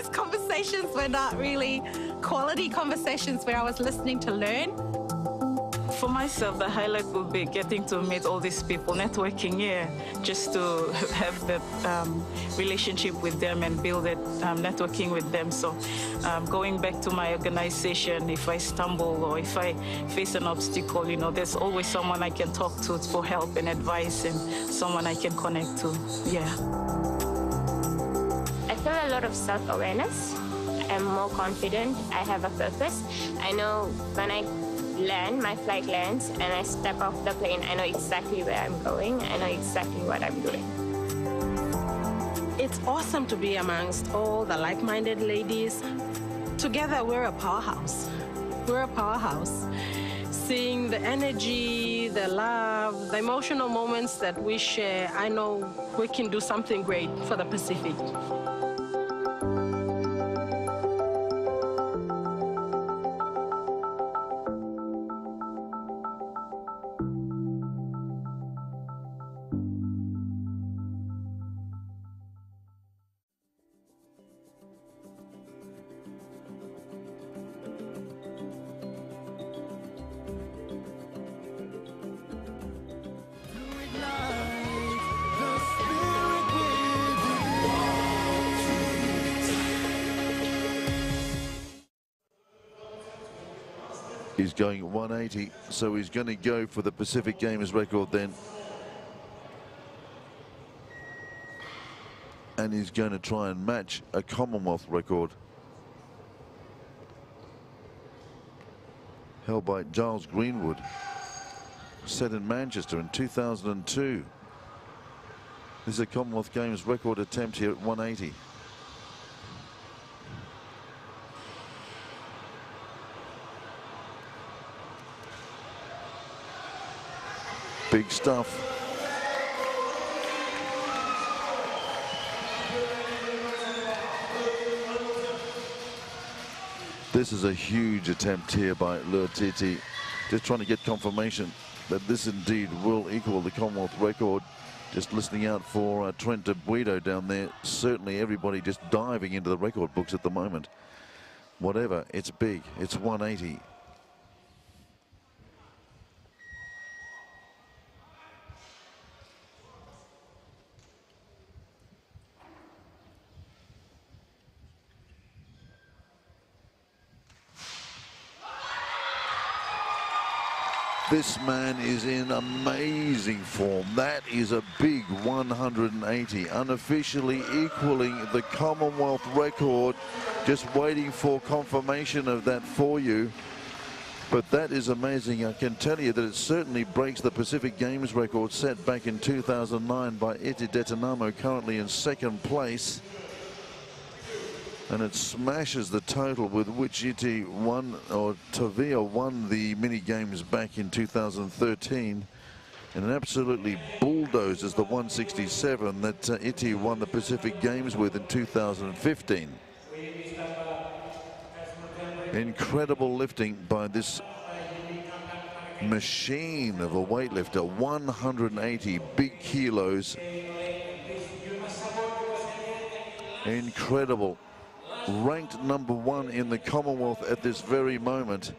those conversations were not really quality conversations where I was listening to learn. For myself, the highlight will be getting to meet all these people, networking here, just to have that relationship with them and build that networking with them. So going back to my organization, if I stumble or if I face an obstacle, you know, there's always someone I can talk to for help and advice and someone I can connect to. Yeah. I feel a lot of self-awareness. I'm more confident. I have a purpose. I know when I land, my flight lands, and I step off the plane, I know exactly where I'm going. I know exactly what I'm doing. It's awesome to be amongst all the like-minded ladies. Together, we're a powerhouse. We're a powerhouse. Seeing the energy, the love, the emotional moments that we share, I know we can do something great for the Pacific. He's going 180, so he's going to go for the Pacific Games record then. And he's going to try and match a Commonwealth record held by Giles Greenwood, set in Manchester in 2002. This is a Commonwealth Games record attempt here at 180. Big stuff. This is a huge attempt here by Luatiti, just trying to get confirmation that this indeed will equal the Commonwealth record. Just listening out for Trent de Guido down there. Certainly everybody just diving into the record books at the moment. Whatever, it's big, it's 180. This man is in amazing form. That is a big 180, unofficially equaling the Commonwealth record. Just waiting for confirmation of that for you. But that is amazing. I can tell you that it certainly breaks the Pacific Games record set back in 2009 by Iti Detanamo, currently in second place. And it smashes the total with which Iti won, or Tavia won the mini games back in 2013, and it absolutely bulldozes the 167 that Iti won the Pacific Games with in 2015. Incredible lifting by this machine of a weightlifter, 180 big kilos. Incredible. Ranked #1 in the Commonwealth at this very moment.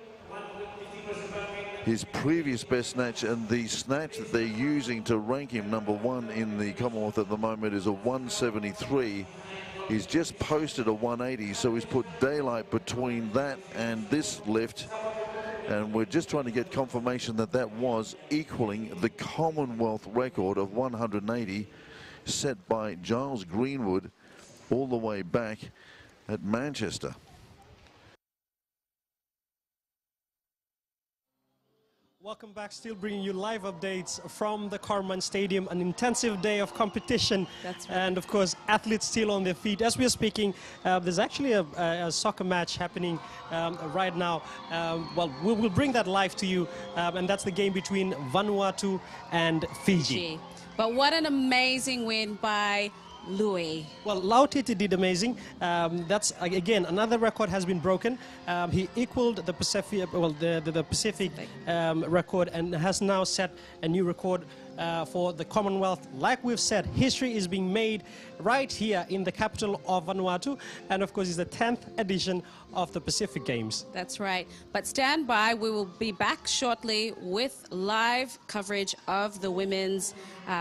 His previous best snatch, and the snatch that they're using to rank him #1 in the Commonwealth at the moment, is a 173. He's just posted a 180, so he's put daylight between that and this lift. And we're just trying to get confirmation that that was equaling the Commonwealth record of 180 set by Giles Greenwood all the way back at Manchester. Welcome back, still bringing you live updates from the Carman Stadium, an intensive day of competition. That's right. And of course, athletes still on their feet. As we are speaking, there's actually a soccer match happening right now. Well, we'll bring that live to you, and that's the game between Vanuatu and Fiji. But what an amazing win by Louis. Well, Lautiti did amazing. That's again another record has been broken. He equaled the Pacific, well, the Pacific record, and has now set a new record for the Commonwealth. Like we've said, history is being made right here in the capital of Vanuatu, and of course it's the 10th edition of the Pacific Games. That's right. But stand by, we will be back shortly with live coverage of the women's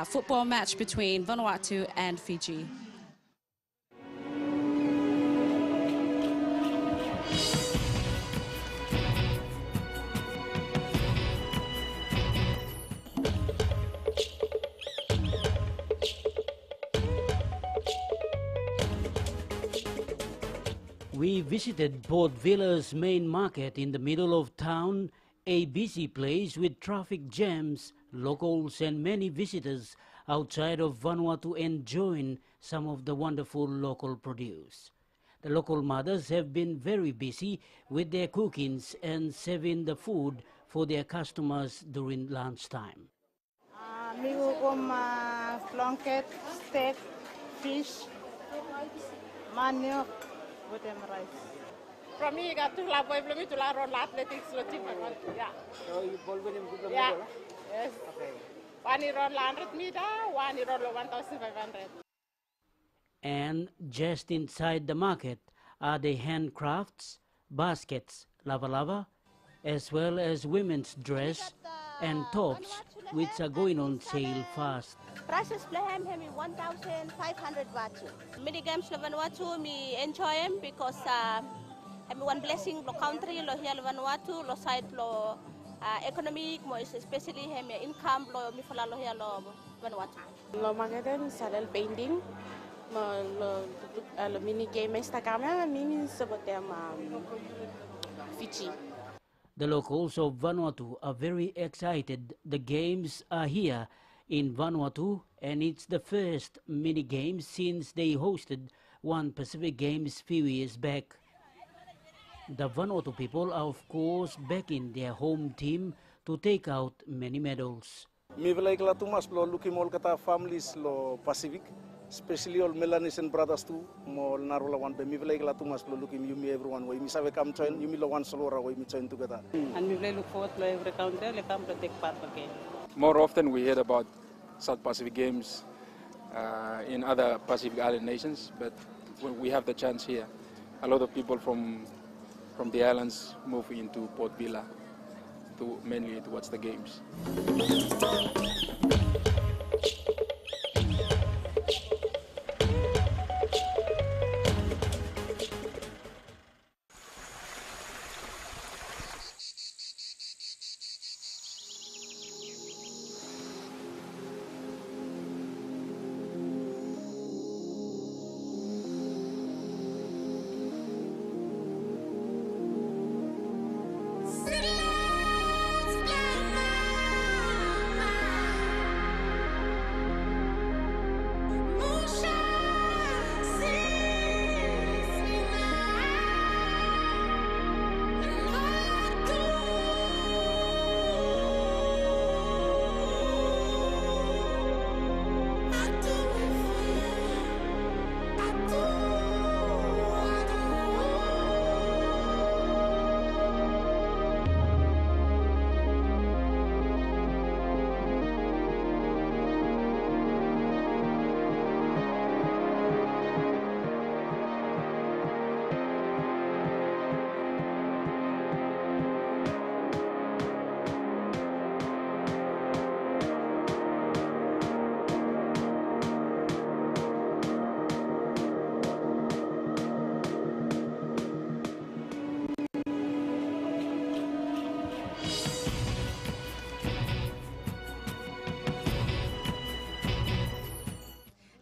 football match between Vanuatu and Fiji. We visited Port Villa's main market in the middle of town, a busy place with traffic jams, locals and many visitors outside of Vanuatu enjoying some of the wonderful local produce. The local mothers have been very busy with their cookings and serving the food for their customers during lunchtime. Blanket, steak, fish, manioc, with them rice. From me, you got to love me to learn athletics. Yeah. So you bowl with him? Yeah. Yes. Okay. One year on 100 meter, 1 year on 1,500. And just inside the market are the handcrafts, baskets, lava, as well as women's dress and tops, which are going on sale fast. Prices play him 1,500 baht. Many games in Vanuatu, me enjoy them because one blessing lo country lo here Vanuatu lo side lo economic mo especially him income lo mi fala lo here lo Vanuatu. Lo magadan salal painting lo mini game esta kama mini sebut dem Fiji. The locals of Vanuatu are very excited. The games are here in Vanuatu, and it's the first mini games since they hosted one Pacific Games few years back. The Vanuatu people are of course backing their home team to take out many medals. Mi velai kala tumas lo looking all kata families lo Pacific, especially all Melanesian brothers too. Mo narola one pe mi velai kala tumas lo looking you me everyone way mi save come join you me lo one solo way mi join together. And we look forward to every country le come to take part again. More often we hear about South Pacific Games in other Pacific Island nations, but when we have the chance here, a lot of people from the islands move into Port Vila mainly to watch the games.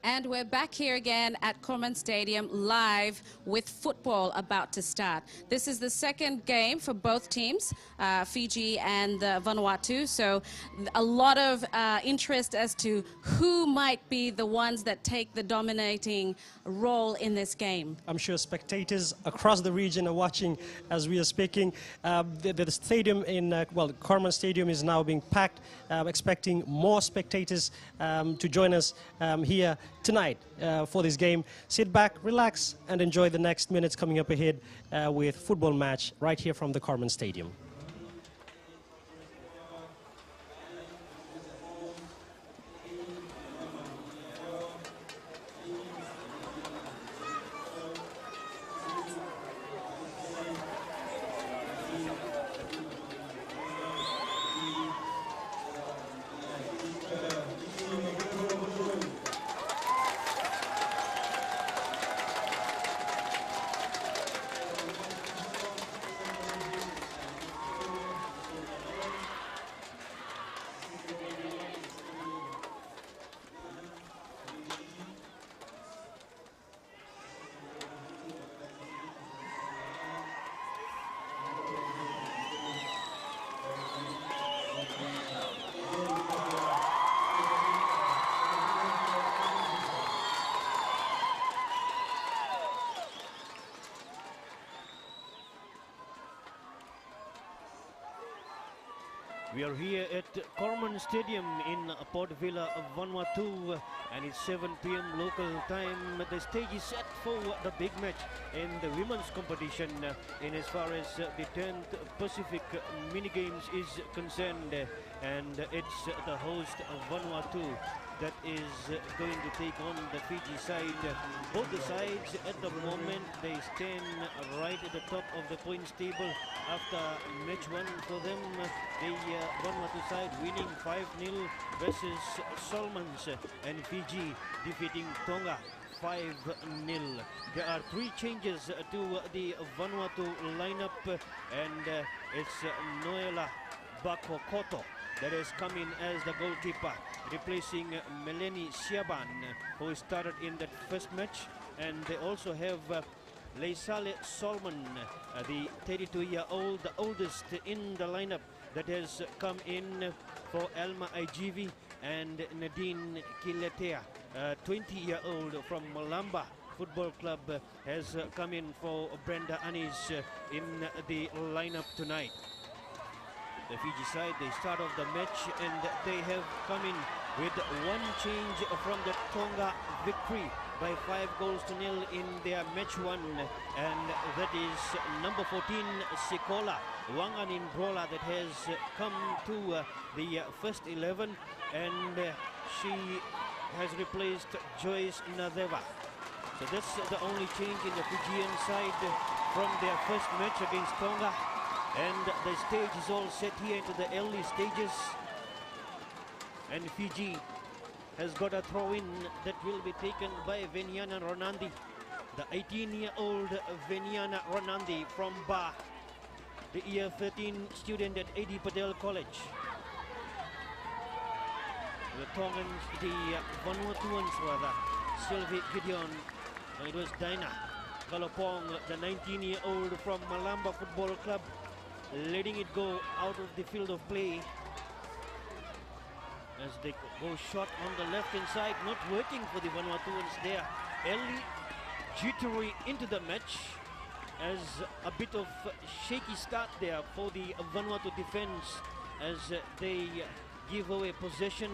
And we're back here again at Corman Stadium live with football about to start. This is the second game for both teams, Fiji and Vanuatu. So a lot of interest as to who might be the ones that take the dominating role in this game. I'm sure spectators across the region are watching as we are speaking. The stadium in, Corman Stadium is now being packed, expecting more spectators to join us here tonight for this game. Sit back, relax, and enjoy the next minutes coming up ahead with football match right here from the Corman Stadium. We are here at Corman Stadium in Port Vila, Vanuatu, and it's 7 p.m. local time. The stage is set for the big match in the women's competition in as far as the 10th Pacific mini games is concerned, and it's the host Vanuatu that is going to take on the Fiji side. Both the sides at the moment, they stand right at the top of the points table after match one for them. The Vanuatu side winning 5-0 versus Solomons, and Fiji defeating Tonga 5-0. There are 3 changes to the Vanuatu lineup, and it's Noela Bakokoto that has come in as the goalkeeper, replacing Melanie Siaban, who started in that first match. And they also have Leisale Solomon, the 32-year-old, the oldest in the lineup, that has come in for Elma Igivi, and Nadine Kiletea, 20-year-old from Malamba Football Club, has come in for Brenda Anis in the lineup tonight. The Fiji side, they start off the match and they have come in with 1 change from the Tonga victory by 5-0 in their match 1, and that is number 14 Sikola Wanganin Brola that has come to the first 11, and she has replaced Joyce Nadeva. So that's the only change in the Fijian side from their first match against Tonga. And the stage is all set here into the early stages, and Fiji has got a throw-in that will be taken by Veniana Ronandi, the 18-year-old Veniana Ronandi from Ba, the year 13 student at A.D. Patel College. The Tongans, the Vanuatuans rather, Sylvie Gideon, it was Dinah Kalopong, the 19-year-old from Malamba Football Club, letting it go out of the field of play as they go short on the left-hand side, not working for the Vanuatuans there. Early jittery into the match, as a bit of shaky start there for the Vanuatu defense as they give away possession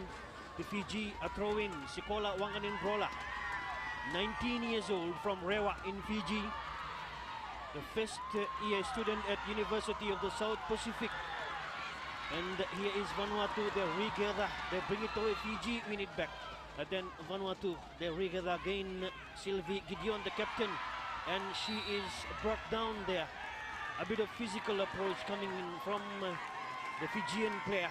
to Fiji. A throw-in, Sikola Wanganin Brola, 19 years old from Rewa in Fiji, the first year student at University of the South Pacific. And here is Vanuatu, they regather, they bring it away, Fiji win it back. And then Vanuatu, they regather again, Sylvie Gideon, the captain, and she is brought down there. A bit of physical approach coming in from the Fijian player.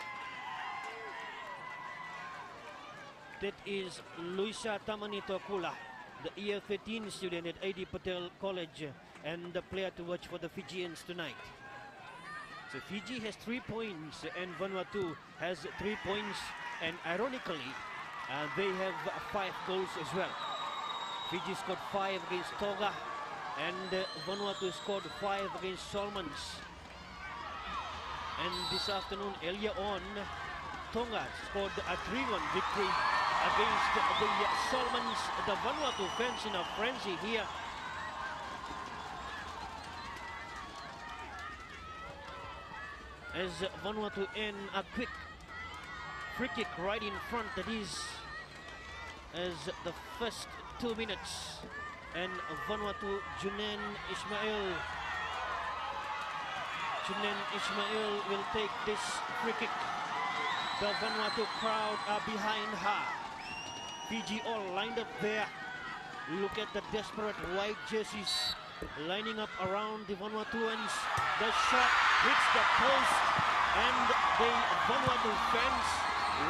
That is Luisa Tamanito Kula, the year 13 student at A.D. Patel College, and the player to watch for the Fijians tonight. So Fiji has 3 points and Vanuatu has 3 points, and ironically they have 5 goals as well. Fiji scored 5 against Tonga, and Vanuatu scored 5 against Solomons. And this afternoon, earlier on, Tonga scored a 3-1 victory against the Solomons. The Vanuatu fans in a frenzy here. As Vanuatu in a quick free kick right in front, that is as the first 2 minutes, and Vanuatu Junen Ismail will take this free kick. The Vanuatu crowd are behind her. Fiji all lined up there. Look at the desperate white jerseys lining up around the Vanuatuans. The shot hits the post, and the Vanuatu fans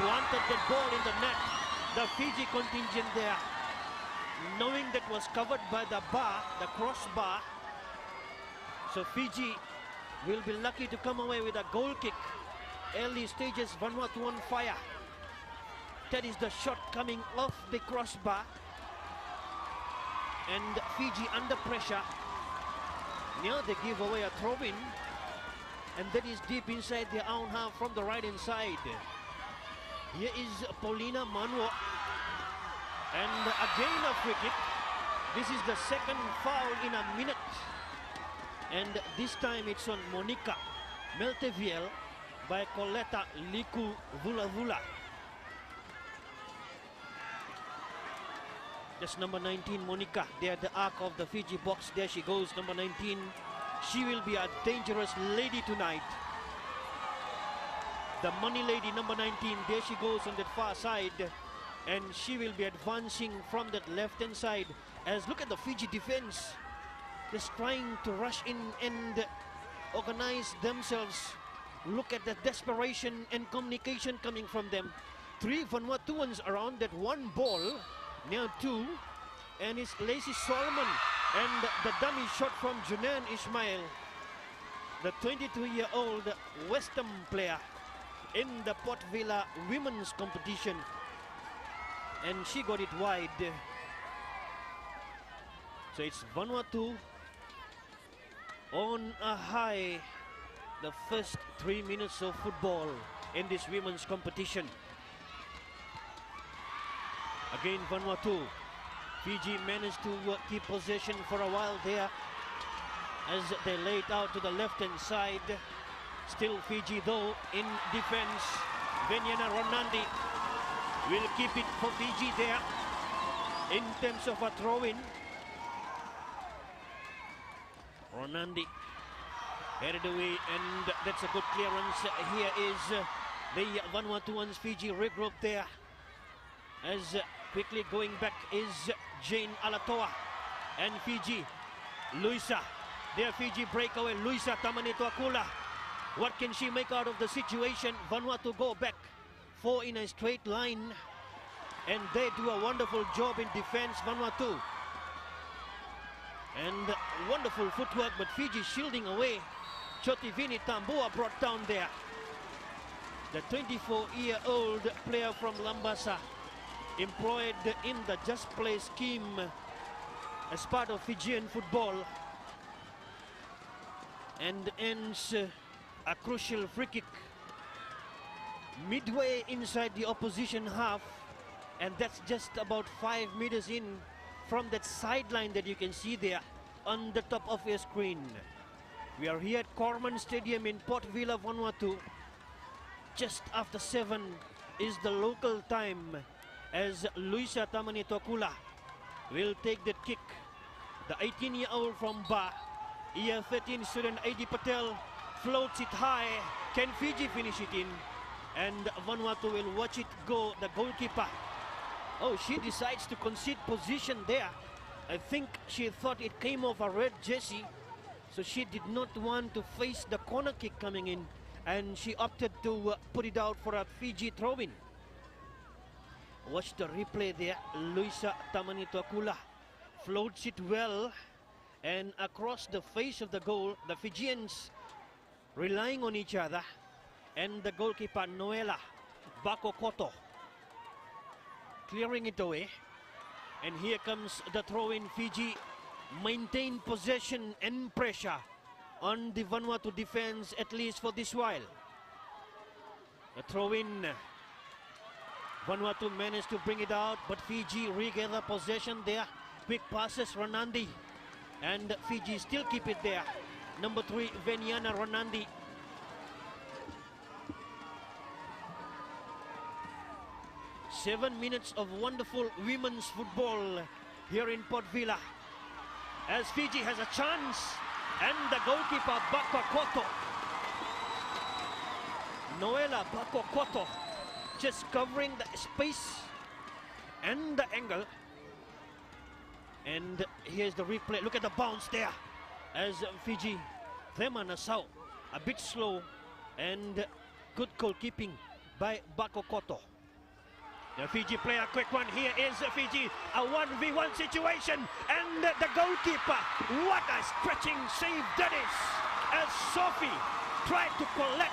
wanted the ball in the net. The Fiji contingent there, knowing that was covered by the bar, the crossbar. So Fiji will be lucky to come away with a goal kick. Early stages, Vanuatu on fire. That is the shot coming off the crossbar, and Fiji under pressure. Now they give away a throw-in, and that is deep inside their own half from the right-hand side. Here is Paulina Manuo, and again a free kick. This is the second foul in a minute, and this time it's on Monica Melteviel, by Coletta Liku Vula Vula. That's number 19, Monica. There at the arc of the Fiji box. There she goes, number 19. She will be a dangerous lady tonight. The money lady, number 19. There she goes on that far side. And she will be advancing from that left-hand side. As look at the Fiji defense. Just trying to rush in and organize themselves. Look at the desperation and communication coming from them. 3 Vanuatuans around that one ball. Now 2, and it's Lacey Solomon, and the dummy shot from Junan Ismail, the 22-year-old West Ham player in the Port Vila women's competition, and she got it wide. So it's Vanuatu on a high, the first 3 minutes of football in this women's competition. Again, Vanuatu. Fiji managed to keep possession for a while there as they laid out to the left-hand side. Still Fiji, though, in defense. Venyana Ronandi will keep it for Fiji there in terms of a throw-in. Ronandi headed away, and that's a good clearance. Here is the Vanuatuans. Fiji regroup there. As quickly going back is Jane Alatoa and Fiji. Luisa, there Fiji breakaway. Luisa Tamanitoakula. What can she make out of the situation? Vanuatu go back 4 in a straight line, and they do a wonderful job in defense, Vanuatu. And wonderful footwork, but Fiji shielding away. Chotivini Tambua brought down there. The 24-year-old player from Lambasa, employed in the Just Play scheme as part of Fijian football, and ends a crucial free kick midway inside the opposition half, and that's just about 5 meters in from that sideline that you can see there on the top of your screen. We are here at Corman Stadium in Port Vila, Vanuatu. Just after 7 is the local time, as Luisa Tamanitoakula will take that kick. The 18-year-old from Ba, year 13 student Adi Patel floats it high. Can Fiji finish it in? And Vanuatu will watch it go. The goalkeeper, oh, she decides to concede position there. I think she thought it came off a red jersey, so she did not want to face the corner kick coming in, and she opted to put it out for a Fiji throw-in. Watch the replay there. Luisa Tamanitoakula floats it well and across the face of the goal. The Fijians relying on each other, and the goalkeeper Noela Bakokoto clearing it away. And here comes the throw-in. Fiji maintain possession and pressure on the Vanuatu defense, at least for this while. The throw-in. Vanuatu managed to bring it out, but Fiji regather possession there. Quick passes, Ronandi. And Fiji still keep it there. Number 3, Venyana Ronandi. Seven minutes of wonderful women's football here in Port Vila, as Fiji has a chance, and the goalkeeper Bakokoto, Noela Bakokoto, just covering the space and the angle. And here's the replay. Look at the bounce there, as Fiji, Thema Nassau, a bit slow, and good goalkeeping by Bakokoto. The Fiji player, quick one. Here is Fiji, a 1v1 situation, and the goalkeeper, what a stretching save that is, as Sophie tried to collect.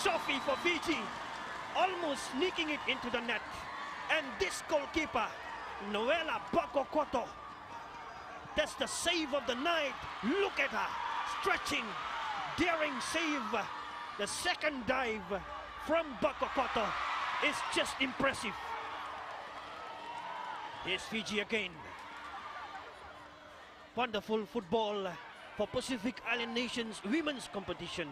Sophie for Fiji, almost sneaking it into the net. And this goalkeeper, Noela Bakokoto, that's the save of the night. Look at her, stretching, daring save. The second dive from Bakokoto is just impressive. Here's Fiji again. Wonderful football for Pacific Island Nations women's competition.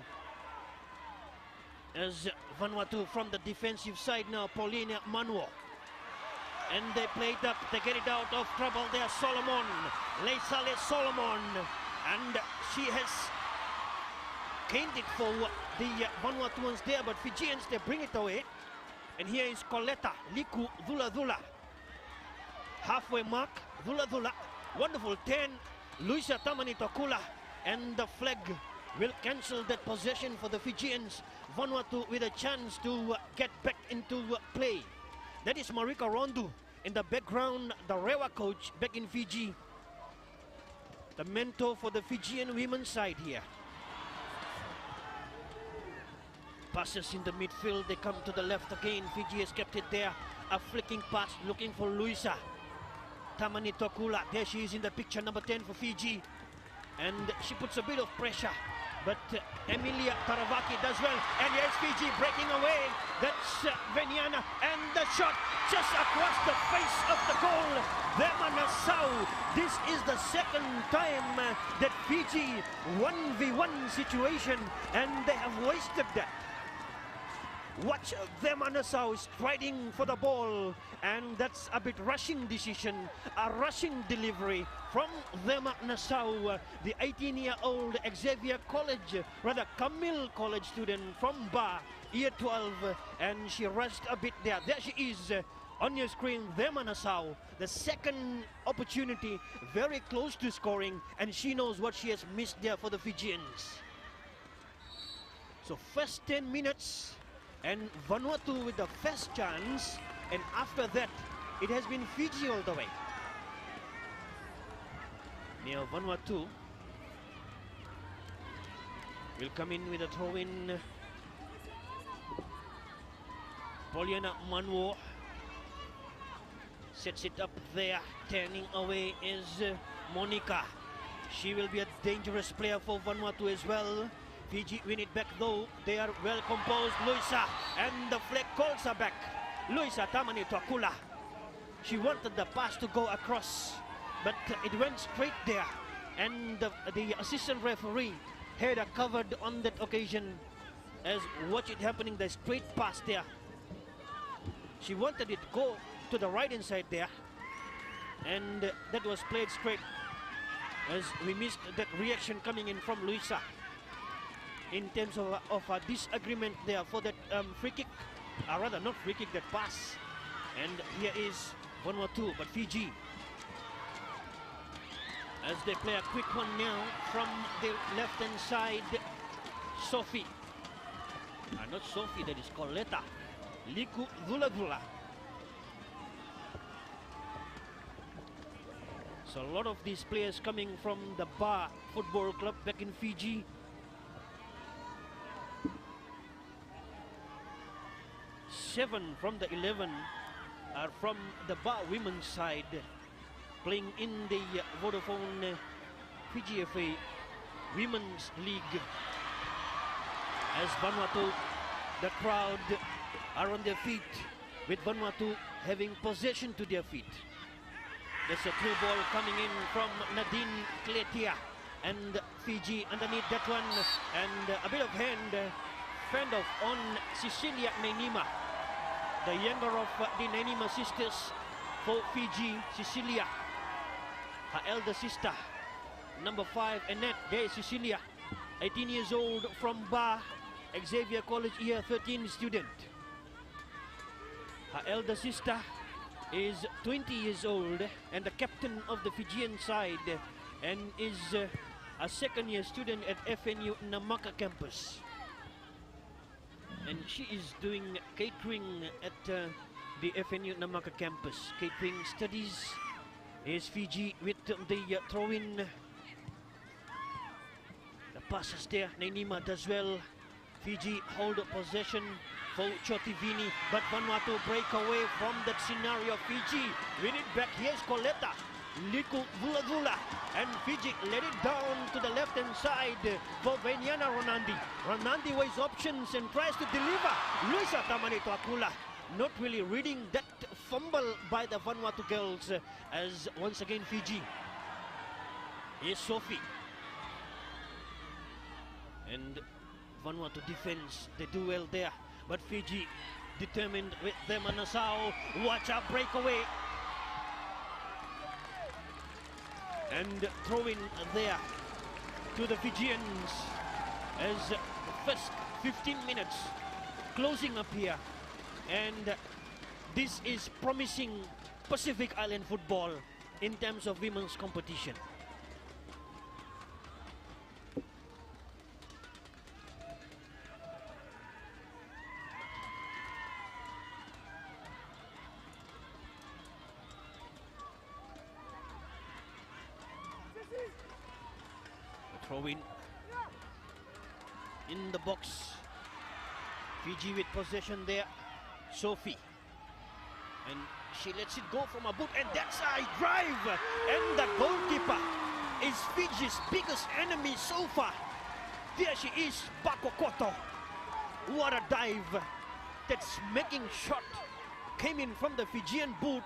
as Vanuatu from the defensive side now, Paulina Manuo. And they play it up, they get it out of trouble there, Solomon. Leisale Solomon. And she has gained it for the Vanuatuans there, but Fijians, they bring it away. And here is Coletta, Liku, Dula Dula. Halfway mark, Dula Dula. Wonderful 10, Luisa Tamani Tokula. And the flag will cancel that possession for the Fijians. Vanuatu with a chance to get back into play. That is Marika Rondu. In the background, the Rewa coach back in Fiji. The mentor for the Fijian women's side here. Passes in the midfield, they come to the left again. Fiji has kept it there. A flicking pass looking for Luisa Tamani Tokula. There she is in the picture, number 10 for Fiji. And she puts a bit of pressure. But Emilia Taravaki does well. And here's Fiji breaking away. That's Veniana. And the shot just across the face of the goal. Vanuatu. This is the second time that Fiji 1v1 situation. And they have wasted that. Watch Vanuatu striding for the ball, and that's a bit rushing decision, a rushing delivery from Vanuatu, the 18-year-old Xavier College, rather Camille College student from Ba, year 12, and she rushed a bit there. There she is on your screen, Vanuatu, the second opportunity, very close to scoring, and she knows what she has missed there for the Fijians. So first 10 minutes, and Vanuatu with the first chance, and after that, it has been Fiji all the way. Now Vanuatu will come in with a throw-in. Poliana Manuo sets it up there, turning away is Monica. She will be a dangerous player for Vanuatu as well. Fiji win it back though. They are well composed. Luisa, and the flag calls her back. Luisa Tamani Tokula. She wanted the pass to go across, but it went straight there. And the assistant referee had her covered on that occasion, as watch it happening, the straight pass there. She wanted it to go to the right hand side there, and that was played straight, as we missed that reaction coming in from Luisa. In terms of a disagreement there for that free kick, rather not free kick, that pass. And here is Vanuatu, but Fiji, as they play a quick one now from the left hand side. Sophie, not Sophie, that is Coletta, Liku Dula Dula. So a lot of these players coming from the Ba Football Club back in Fiji. 7 from the 11 are from the Ba women's side, playing in the Vodafone Fiji FA Women's League. As Vanuatu, the crowd are on their feet, with Vanuatu having possession to their feet. There's a through ball coming in from Nadine Kletia, and Fiji underneath that one, and a bit of hand fend off on Cecilia Nainima, the younger of the Nainima sisters for Fiji. Cecilia, her elder sister, number 5, Annette. There is Cecilia, 18 years old from Ba, Xavier College, year 13 student. Her elder sister is 20 years old and the captain of the Fijian side, and is a second-year student at FNU Namaka campus. And she is doing catering at the FNU Namaka campus. Catering studies. Is Fiji with the throw-in. The passes there. Nainima does well. Fiji hold possession for Chotivini, but Vanuatu break away from that scenario. Fiji win it back. Here's Coletta, Liku Dula Dula, and Fiji let it down to the left hand side for Veniana Ronandi. Ronandi weighs options and tries to deliver. Luisa Tamani Tokula not really reading that fumble by the Vanuatu girls, as once again Fiji. Here's Sophie, and Vanuatu defense, they do well there. But Fiji determined with them on Nassau. Watch out, breakaway. And throwing there to the Fijians as the first 15 minutes closing up here. And this is promising Pacific Island football in terms of women's competition. Throw in the box. Fiji with possession there. Sophie. And she lets it go from a boot, and that's a drive. And the goalkeeper is Fiji's biggest enemy so far. There she is, Bakokoto. What a dive. That's making shot. Came in from the Fijian boot.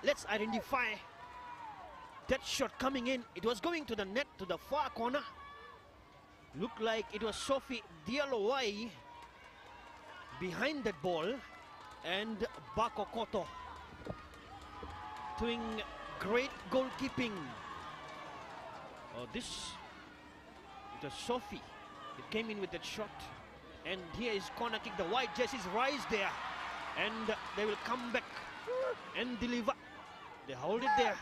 Let's identify that shot coming in. It was going to the net, to the far corner. Looked like it was Sophie Dialowai behind that ball, and Bakokoto doing great goalkeeping. Oh, it was Sophie. It came in with that shot, and here is corner kick. The white jerseys rise there, and they will come back and deliver. They hold it there,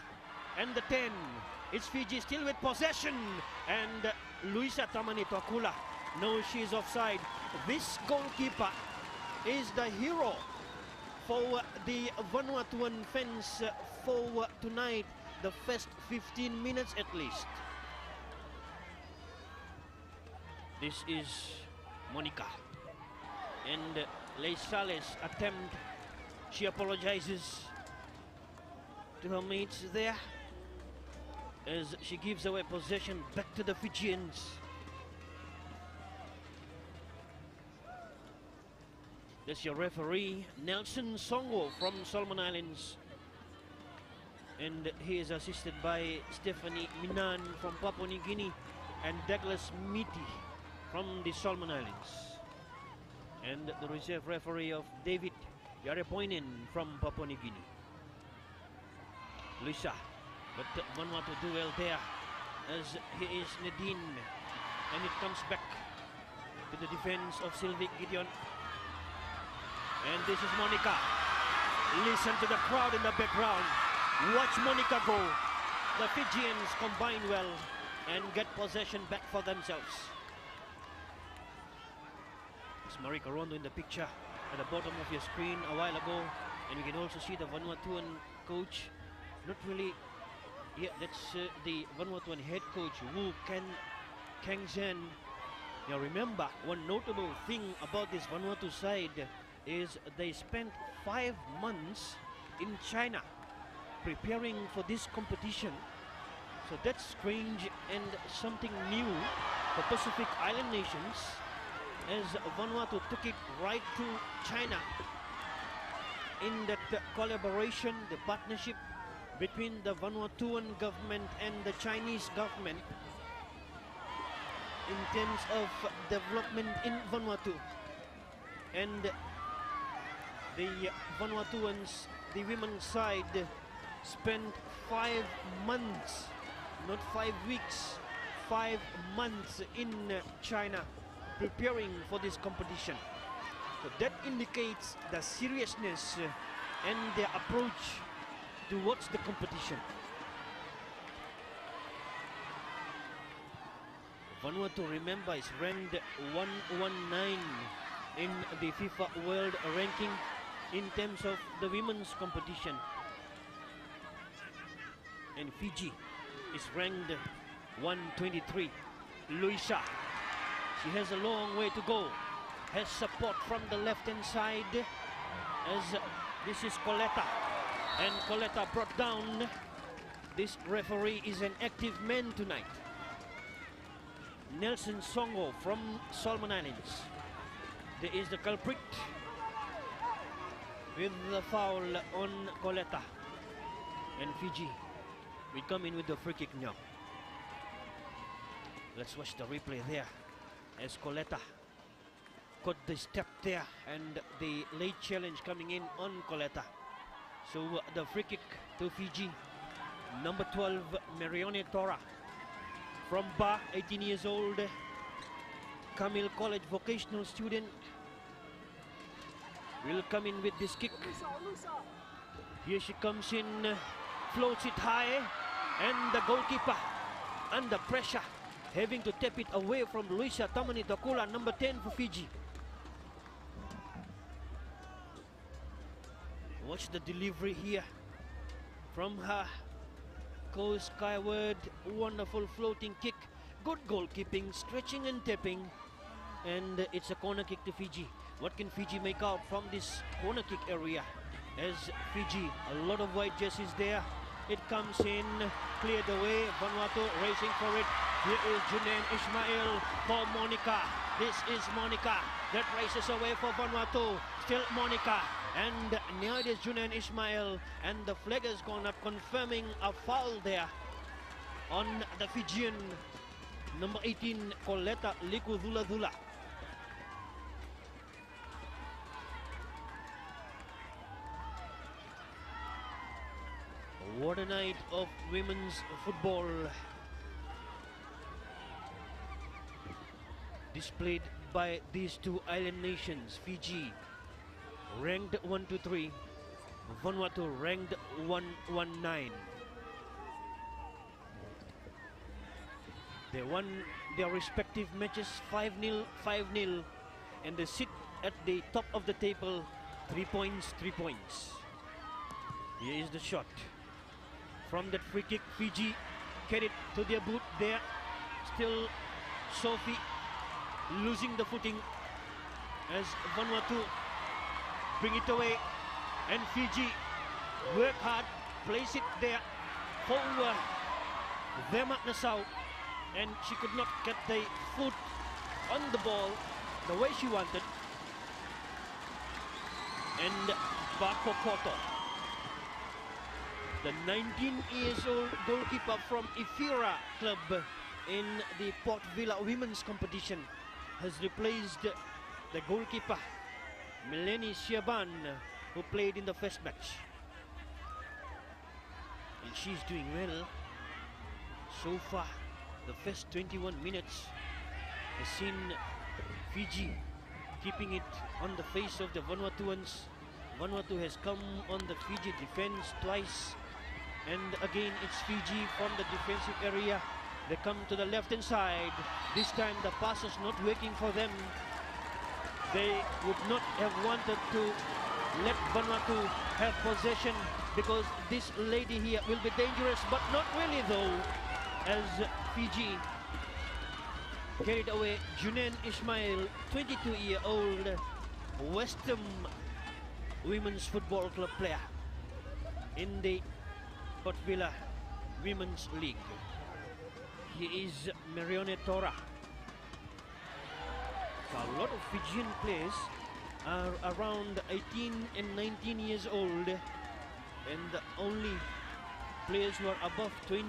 and the 10. It's Fiji still with possession, and Luisa Tamani-Tuakula knows she's offside. This goalkeeper is the hero for the Vanuatuan fans for tonight, the first 15 minutes at least. This is Monica, and Leisales attempt. She apologizes to her mates there as she gives away possession back to the Fijians. That's your referee, Nelson Songo from Solomon Islands. And he is assisted by Stephanie Minan from Papua New Guinea and Douglas Miti from the Solomon Islands. And the reserve referee of David Yarepoinen from Papua New Guinea. Lisa, but Vanuatu do well there as he is Nadine, and it comes back to the defense of Sylvie Gideon. And this is Monica. Listen to the crowd in the background. Watch Monica go. The Fijians combine well and get possession back for themselves. It's Marika Rondo in the picture at the bottom of your screen a while ago, and you can also see the Vanuatuan coach. Not really, yeah, that's the Vanuatuan head coach, Wu Kang Zhen. Now remember, one notable thing about this Vanuatu side is they spent 5 months in China preparing for this competition. So that's strange and something new for Pacific Island nations, as Vanuatu took it right to China in that collaboration, the partnership between the Vanuatuan government and the Chinese government in terms of development in Vanuatu. And the Vanuatuans, the women's side, spent 5 months, not 5 weeks, 5 months in China preparing for this competition. So that indicates the seriousness and their approach towards the competition. Vanuatu, remember, is ranked 119 in the FIFA World Ranking in terms of the women's competition. And Fiji is ranked 123. Luisa, she has a long way to go. Has support from the left-hand side as this is Coletta. And Coletta brought down. This referee is an active man tonight. Nelson Songo from Solomon Islands. There is the culprit with the foul on Coletta. And Fiji will come in with the free kick now. Let's watch the replay there as Coletta caught the step there, and the late challenge coming in on Coletta. So the free kick to Fiji. Number 12, Marione Tora. From Ba, 18 years old. Camille College vocational student. Will come in with this kick. Here she comes in, floats it high, and the goalkeeper under pressure, having to tap it away from Luisa Tamani Takula, number 10 for Fiji. Watch the delivery here from her. Goes skyward, wonderful floating kick. Good goalkeeping, stretching and tapping. And it's a corner kick to Fiji. What can Fiji make out from this corner kick area? As Fiji, a lot of white jerseys there. It comes in, cleared away. Vanuatu racing for it. Here is Junain Ismail for Monica. This is Monica that races away for Vanuatu. Still Monica. And now it is Junain Ismail. And the flag has gone up, confirming a foul there on the Fijian. Number 18, Coletta Likudula-Dula. What a night of women's football displayed by these two island nations. Fiji ranked 123, Vanuatu ranked 119. They won their respective matches 5-0, 5-0, and they sit at the top of the table. 3 points, 3 points. Here is the shot. From that free kick, Fiji carried to their boot there. Still Sophie losing the footing as Vanuatu bring it away. And Fiji work hard, place it there for Vema Nassau. And she could not get the foot on the ball the way she wanted. And back for Porto. The 19-year-old goalkeeper from Ifira Club in the Port Vila Women's Competition has replaced the goalkeeper Melanie Siaban, who played in the first match. And she's doing well. So far, the first 21 minutes has seen Fiji keeping it on the face of the Vanuatuans. Vanuatu has come on the Fiji defense twice. And again, it's Fiji from the defensive area. They come to the left-hand side. This time the pass is not working for them. They would not have wanted to let Vanuatu have possession, because this lady here will be dangerous, but not really though, as Fiji carried away Junain Ismail, 22-year-old West Ham Women's Football Club player in the Port Vila Women's League. He is Marione Tora. A lot of Fijian players are around 18 and 19 years old, and the only players who are above 20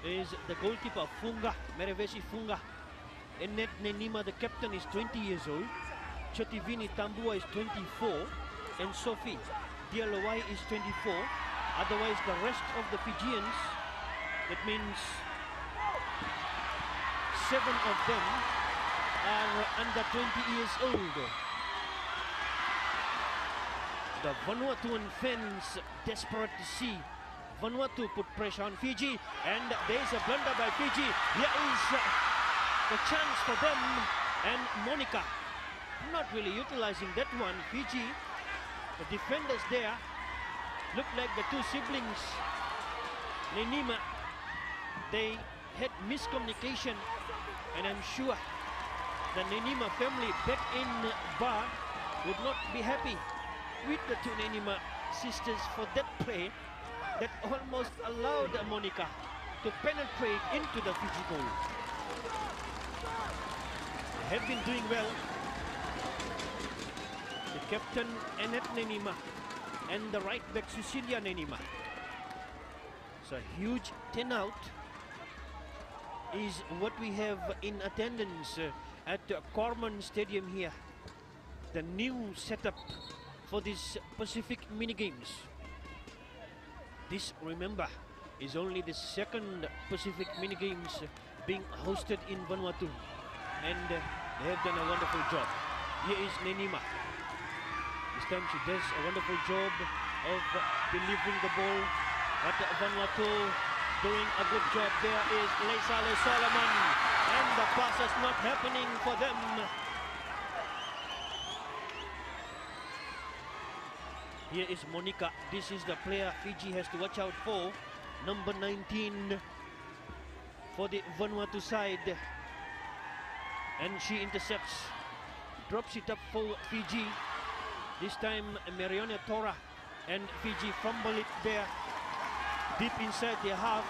is the goalkeeper Funga, Merevesi Funga. Enet Nenima, the captain, is 20 years old. Chotivini Tambua is 24, and Sophie Dialowai is 24. Otherwise, the rest of the Fijians, that means 7 of them are under 20 years old. The Vanuatuan fans desperate to see Vanuatu put pressure on Fiji, and there is a blunder by Fiji. Here is the chance for them, and Monica not really utilizing that one. Fiji, the defenders there look like the two siblings, Nenima. They had miscommunication, and I'm sure the Nenima family back in Ba would not be happy with the two Nenima sisters for that play that almost allowed Monica to penetrate into the Fiji goal. They have been doing well. The captain Annette Nenima and the right back Cecilia Nenima. So a huge turnout is what we have in attendance at Corman Stadium here the new setup for these Pacific mini games. This, remember, is only the second Pacific mini games being hosted in Vanuatu, and they have done a wonderful job. Here is Nenima. This time she does a wonderful job of delivering the ball, but Vanuatu doing a good job. There is Leisale Solomon, and the pass is not happening for them. Here is Monica. This is the player Fiji has to watch out for. Number 19 for the Vanuatu side. And she intercepts. Drops it up for Fiji. This time Mariana Tora and Fiji fumble it there. Deep inside their half.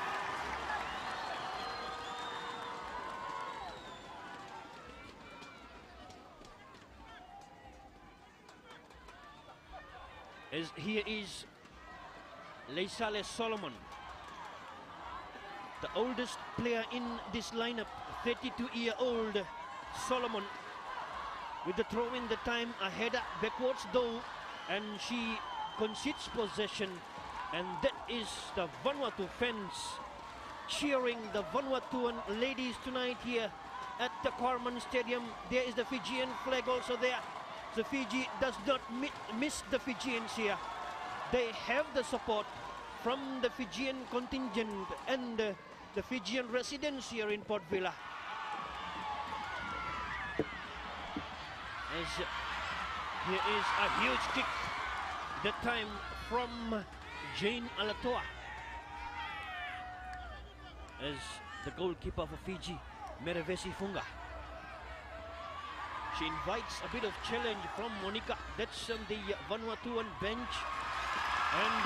As here is Leisale Solomon, the oldest player in this lineup, 32-year-old Solomon, with the throw in the time, a header backwards though, and she concedes possession, and that is the Vanuatu fans cheering the Vanuatuan ladies tonight here at the Corman Stadium. There is the Fijian flag also there. So Fiji does not miss the Fijians here. They have the support from the Fijian contingent and the Fijian residents here in Port Vila. As here is a huge kick, that time from Jane Alatoa. As the goalkeeper for Fiji, Merevesi Funga. She invites a bit of challenge from Monica. That's on the Vanuatuan bench. And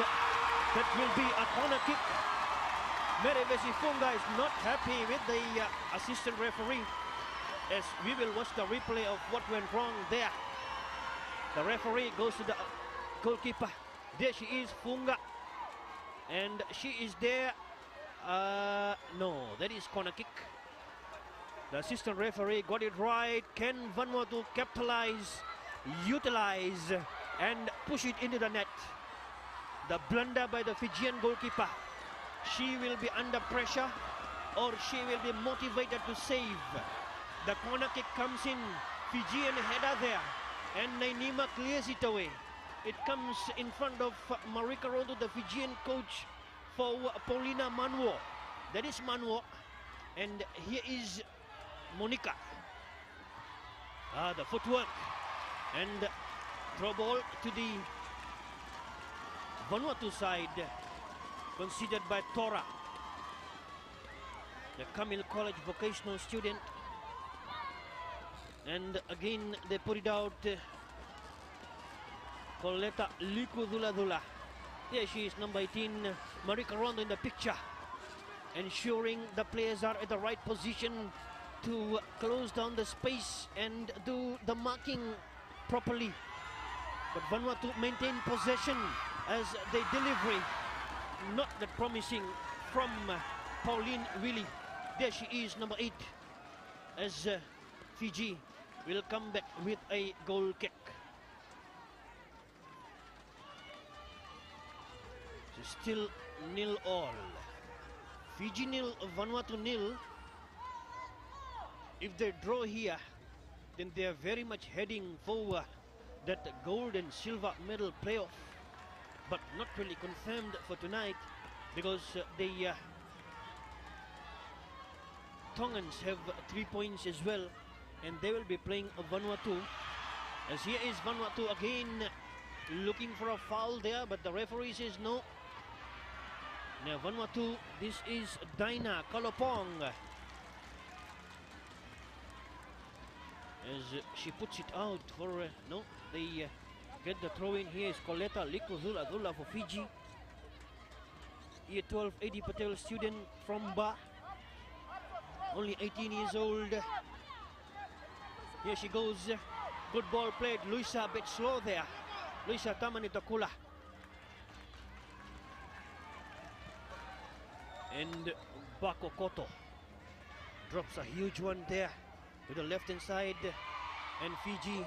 that will be a corner kick. Merevesi Funga is not happy with the assistant referee, as we will watch the replay of what went wrong there. The referee goes to the goalkeeper. There she is, Funga. And she is there. No, that is corner kick. The assistant referee got it right. Can Vanuatu capitalize, utilize, and push it into the net? The blunder by the Fijian goalkeeper. She will be under pressure, or she will be motivated to save. The corner kick comes in. Fijian header there, and Nainima clears it away. It comes in front of Marika Rondo, the Fijian coach for Paulina Manuo. That is Manuo, and here is Monica. The footwork, and throw ball to the Vanuatu side, considered by Tora, the Camille College vocational student. And again they put it out. Coletta Likudula. Here she is, number 18, Marika Rondo in the picture, ensuring the players are at the right position to close down the space and do the marking properly. But Vanuatu maintain possession as they delivery not that promising from Pauline Willie. There she is, number 8, as Fiji will come back with a goal kick. So still 0-all. Fiji 0, Vanuatu 0. If they draw here, then they are very much heading for that gold and silver medal playoff, but not really confirmed for tonight, because the Tongans have 3 points as well, and they will be playing Vanuatu. As here is Vanuatu again looking for a foul there, but the referee says no. Now Vanuatu, this is Dinah Kalopong. As she puts it out for, no, they get the throw in. Here is Coletta Likuzula for Fiji. Year 12 Eddie Patel student from Ba, only 18 years old. Here she goes, good ball played. Luisa a bit slow there. Luisa Tamanitakula. And Bako Koto drops a huge one there to the left hand side, and Fiji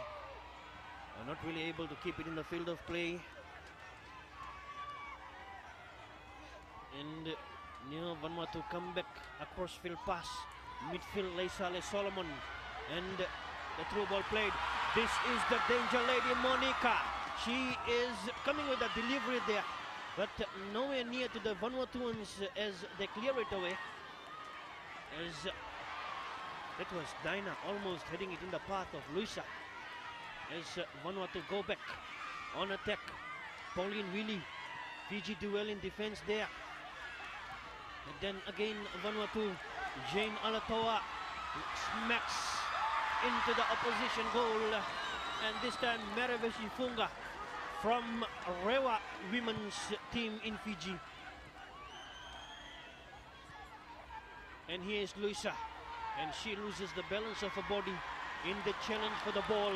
not really able to keep it in the field of play. And now Vanuatu come back, a crossfield pass, midfield Leisale Solomon, and the through ball played. This is the danger lady Monica. She is coming with a delivery there, but nowhere near to the Vanuatuans as they clear it away. As that was Dinah almost heading it in the path of Luisa. As Vanuatu go back on attack. Pauline Willie, Fiji do well in defense there. And then again Vanuatu, Jane Alatoa smacks into the opposition goal, and this time Maraveshi Funga from Rewa women's team in Fiji. And here is Luisa, and she loses the balance of her body in the challenge for the ball.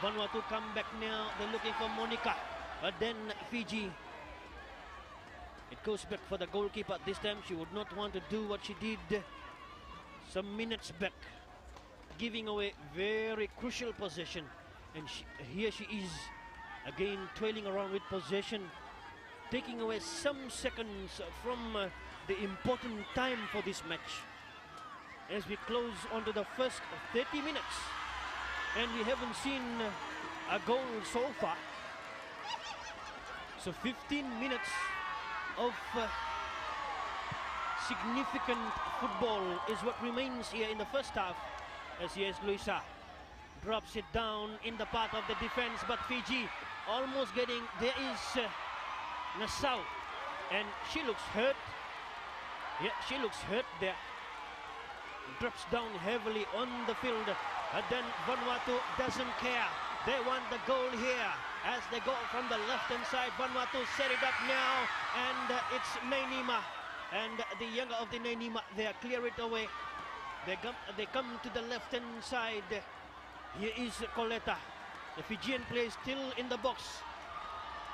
Vanuatu come back now, they're looking for Monica, but then Fiji. It goes back for the goalkeeper. This time she would not want to do what she did some minutes back, giving away very crucial possession. And here she is again toiling around with possession, taking away some seconds from the important time for this match. As we close onto the first 30 minutes, and we haven't seen a goal so far. So 15 minutes of significant football is what remains here in the first half. As here's Luisa, drops it down in the path of the defense, but Fiji almost getting, there is Nassau, and she looks hurt. Yeah, she looks hurt there. Drops down heavily on the field, and then Vanuatu doesn't care. They want the goal here as they go from the left-hand side. Vanuatu set it up now, and it's Nainima, and the younger of the Nainima, they clear it away. They come to the left-hand side. Here is Coletta. The Fijian player still in the box.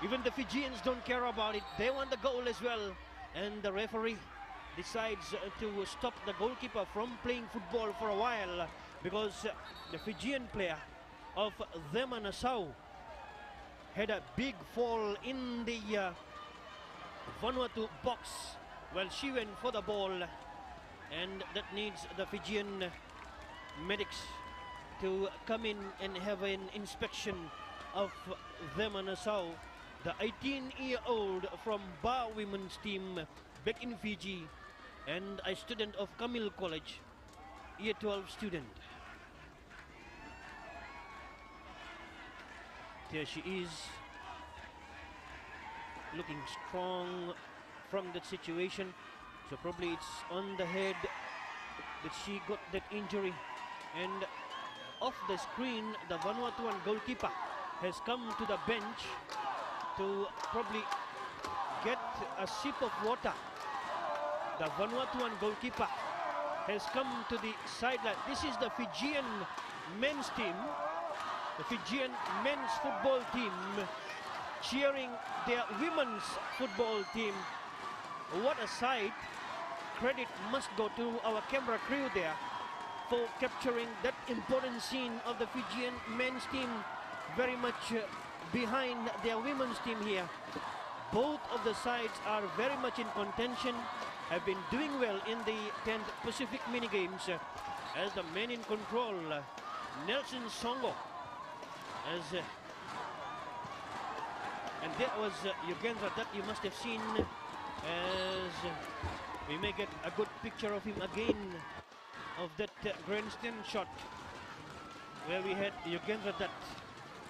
Even the Fijians don't care about it. They want the goal as well, and the referee decides to stop the goalkeeper from playing football for a while, because the Fijian player of Thema Nassau had a big fall in the Vanuatu box while she went for the ball, and that needs the Fijian medics to come in and have an inspection of Thema Nassau, the 18-year-old from Ba women's team back in Fiji, and a student of Camille College, year 12 student. There she is, looking strong from that situation. So probably it's on the head that she got that injury. And off the screen, the Vanuatuan goalkeeper has come to the bench to probably get a sip of water. The Vanuatuan goalkeeper has come to the sideline. This is the Fijian men's team, the Fijian men's football team cheering their women's football team. What a sight. Credit must go to our camera crew there for capturing that important scene of the Fijian men's team very much behind their women's team here. Both of the sides are very much in contention, have been doing well in the 10th Pacific mini games. As the man in control, Nelson Songo, and that was Yugandra that you must have seen, as we may get a good picture of him again, of that grandstand shot where we had Yugandra Dutt,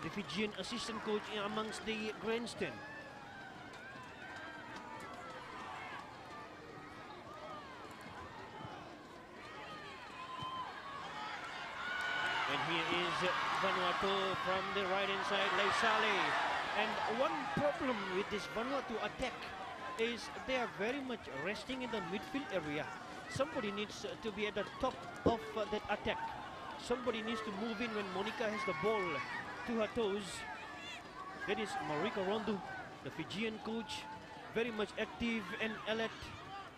the Fijian assistant coach, amongst the grandstand. And here is Vanuatu from the right-hand side, Leisale. And one problem with this Vanuatu attack is they are very much resting in the midfield area. Somebody needs to be at the top of that attack. Somebody needs to move in when Monica has the ball to her toes. That is Marika Rondu, the Fijian coach, very much active and alert.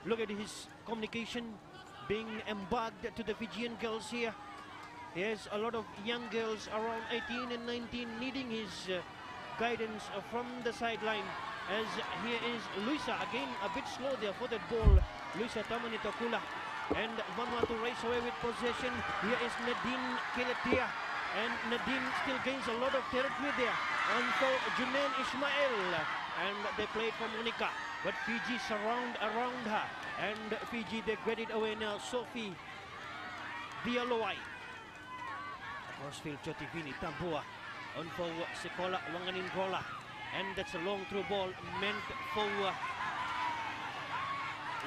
Look at his communication being embarked to the Fijian girls here. He has a lot of young girls around 18 and 19 needing his guidance from the sideline. As here is Luisa, again a bit slow there for that ball. Luisa Tamanitokula, and Vanuatu race away with possession. Here is Nadine Kiletia, and Nadine still gains a lot of territory there. And for Junain Ismail, and they played for Monica, but Fiji surround around her, and Fiji they get it away now. Sophie Dialowai. Crossfield Chotivini Tambua on for Sekola Wanganingola, and that's a long through ball meant for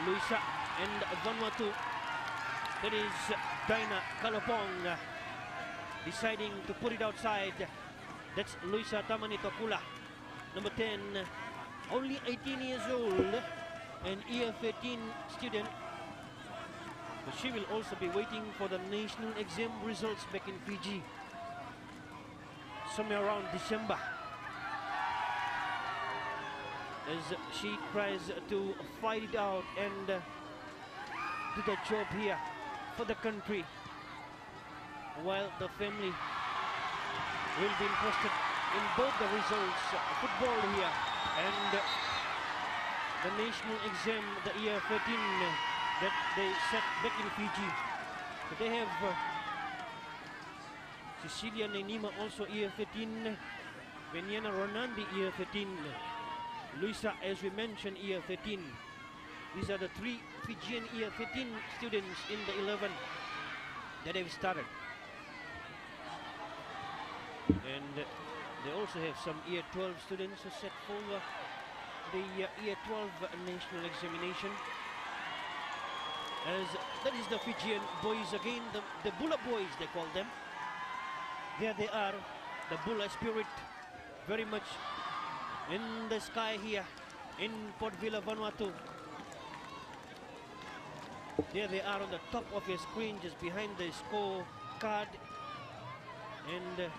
Luisa and Vanuatu. That is Dinah Kalopong deciding to put it outside. That's Luisa Tamanitokula, number 10, only 18 years old, an EF18 student. But she will also be waiting for the national exam results back in Fiji, somewhere around December, as she tries to fight it out and do the job here for the country, while the family will be interested in both the results, football here and the national exam, the year 13 that they set back in Fiji. But they have Cecilia Nenima, also year 13, Venyana Ronandi, year 13, Luisa, as we mentioned, year 13. These are the 3 Fijian year 13 students in the 11 that have started. And they also have some year 12 students who set for the year 12 national examination. As that is the Fijian boys again, the Bula boys they call them. There they are, the Bula spirit, very much in the sky here in Port Vila, Vanuatu. There they are on the top of your screen, just behind the score card, and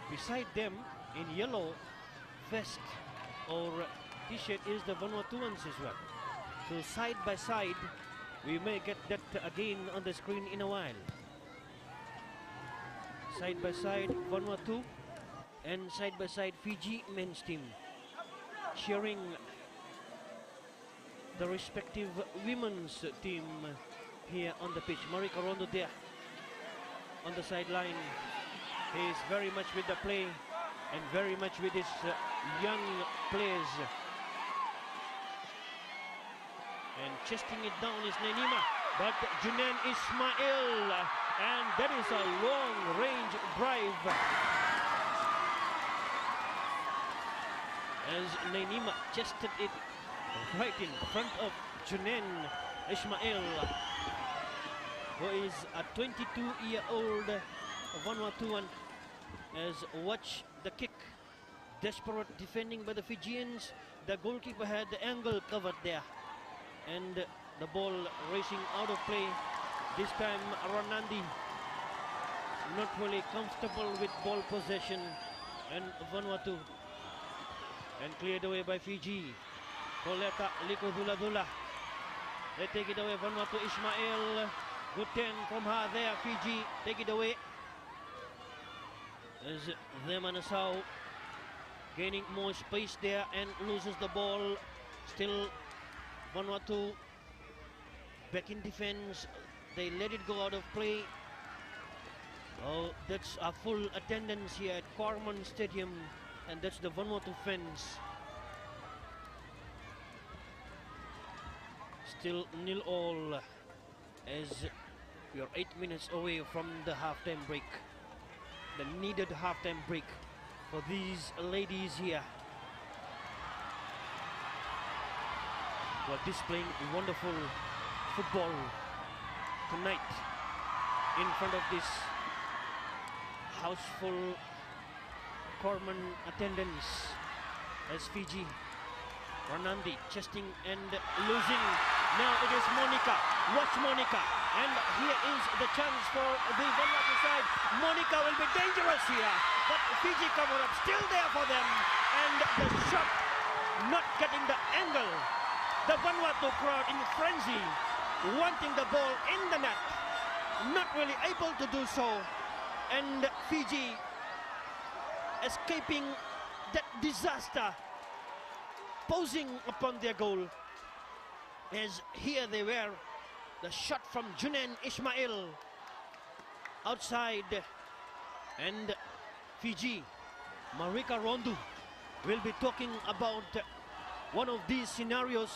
beside them in yellow vest or t-shirt is the Vanuatuans as well. So side by side, we may get that again on the screen in a while. Side by side Vanuatu and side by side Fiji men's team cheering the respective women's team here on the pitch. Marika Rondo there on the sideline. He is very much with the play and very much with his young players. And chesting it down is Nenima, but Junain Ismail, and that is a long-range drive. As Nenima chested it right in front of Junain Ismail, who is a 22-year-old Vanuatuan. As watch the kick, desperate defending by the Fijians. The goalkeeper had the angle covered there, and the ball racing out of play. This time Ranandi not really comfortable with ball possession, and Vanuatu, and cleared away by Fiji. Koleta Liko Dula. They take it away. Vanuatu Ismail, good 10 from her there. Fiji take it away. As Zemanasau gaining more space there and loses the ball. Still Vanuatu back in defense. They let it go out of play. Oh, that's a full attendance here at Corman Stadium, and that's the Vanuatu fans. Still 0-0 as we are 8 minutes away from the halftime break. The needed halftime break for these ladies here, who are displaying wonderful football tonight in front of this houseful Corman attendance. As Fiji, Ranandi chesting and losing. Now it is Monica. Watch Monica. And here is the chance for the Vanuatu side. Monica will be dangerous here, but Fiji cover up still there for them. And the shot not getting the angle. The Vanuatu crowd in frenzy, wanting the ball in the net. not really able to do so. And Fiji escaping that disaster, posing upon their goal. As here they were, the shot from Junen Ismail outside, and Fiji, Marika Rondu will be talking about one of these scenarios.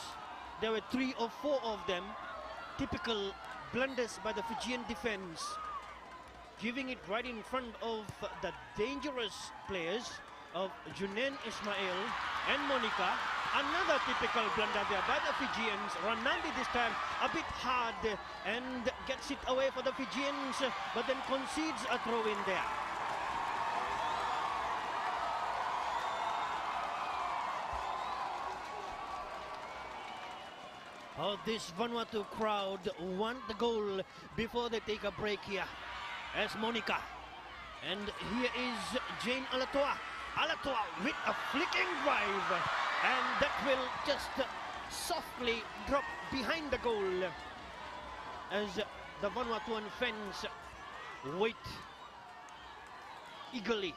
There were 3 or 4 of them, typical blunders by the Fijian defense, giving it right in front of the dangerous players of Junen Ismail and Monica. Another typical blunder there by the Fijians. Ranandi this time a bit hard and gets it away for the Fijians, but then concedes a throw in there. Oh, this Vanuatu crowd want the goal before they take a break here. As Monica. And here is Jane Alatoa. Alatoa with a flicking drive. And that will just softly drop behind the goal as the Vanuatuan fans wait eagerly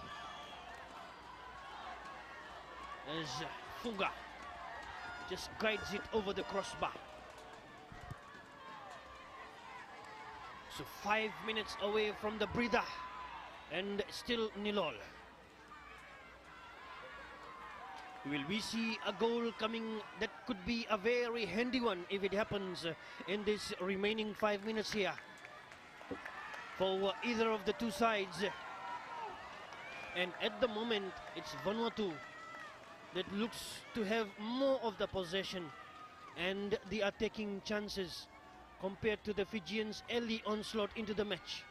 as Fuga just guides it over the crossbar. So 5 minutes away from the breather and still nil-all. Will we see a goal coming that could be a very handy one if it happens in this remaining 5 minutes here for either of the two sides? And at the moment it's Vanuatu that looks to have more of the possession and the attacking chances compared to the Fijians' early onslaught into the match.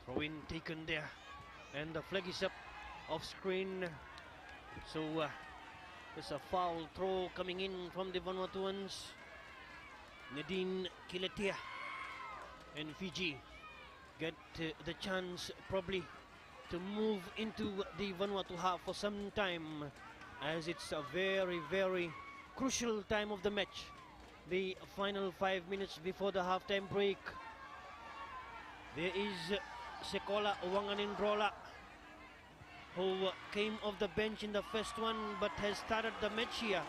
Throw-in taken there, and the flag is up off screen. So there's a foul throw coming in from the Vanuatuans. Nadine Kiletia and Fiji get the chance probably to move into the Vanuatu half for some time, as it's a very, very crucial time of the match. The final 5 minutes before the halftime break. There is Sekolah Wanganindrola, who came off the bench in the first one but has started the match here.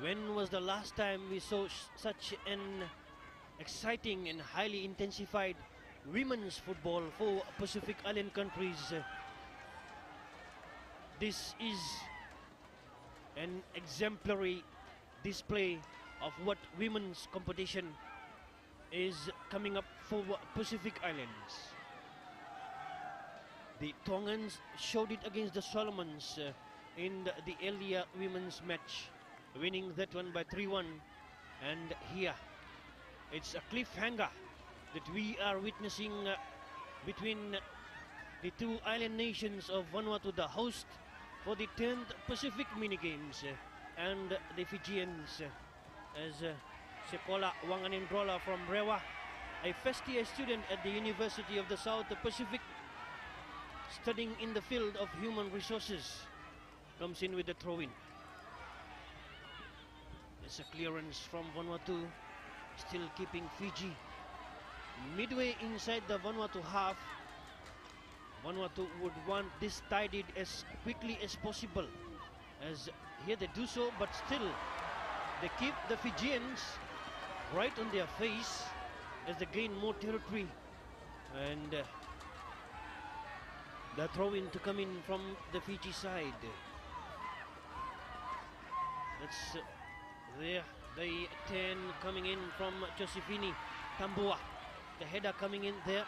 When was the last time we saw such an exciting and highly intensified women's football for Pacific Island countries? This is an exemplary display of what women's competition is coming up for Pacific Islands. The Tongans showed it against the Solomons in the earlier women's match, winning that one by 3-1. And here it's a cliffhanger that we are witnessing between the two island nations of Vanuatu, the host for the 10th Pacific mini games, and the Fijians, as Sekolah Wanganindrola from Rewa, a first year student at the University of the South Pacific, studying in the field of human resources, comes in with the throw-in. It's a clearance from Vanuatu, still keeping Fiji midway inside the Vanuatu half. Vanuatu would want this tidied as quickly as possible, as here they do so, but still they keep the Fijians right on their face as they gain more territory. And the throw-in to come in from the Fiji side. That's there, the 10 coming in from Josephine Tambua. The header coming in there.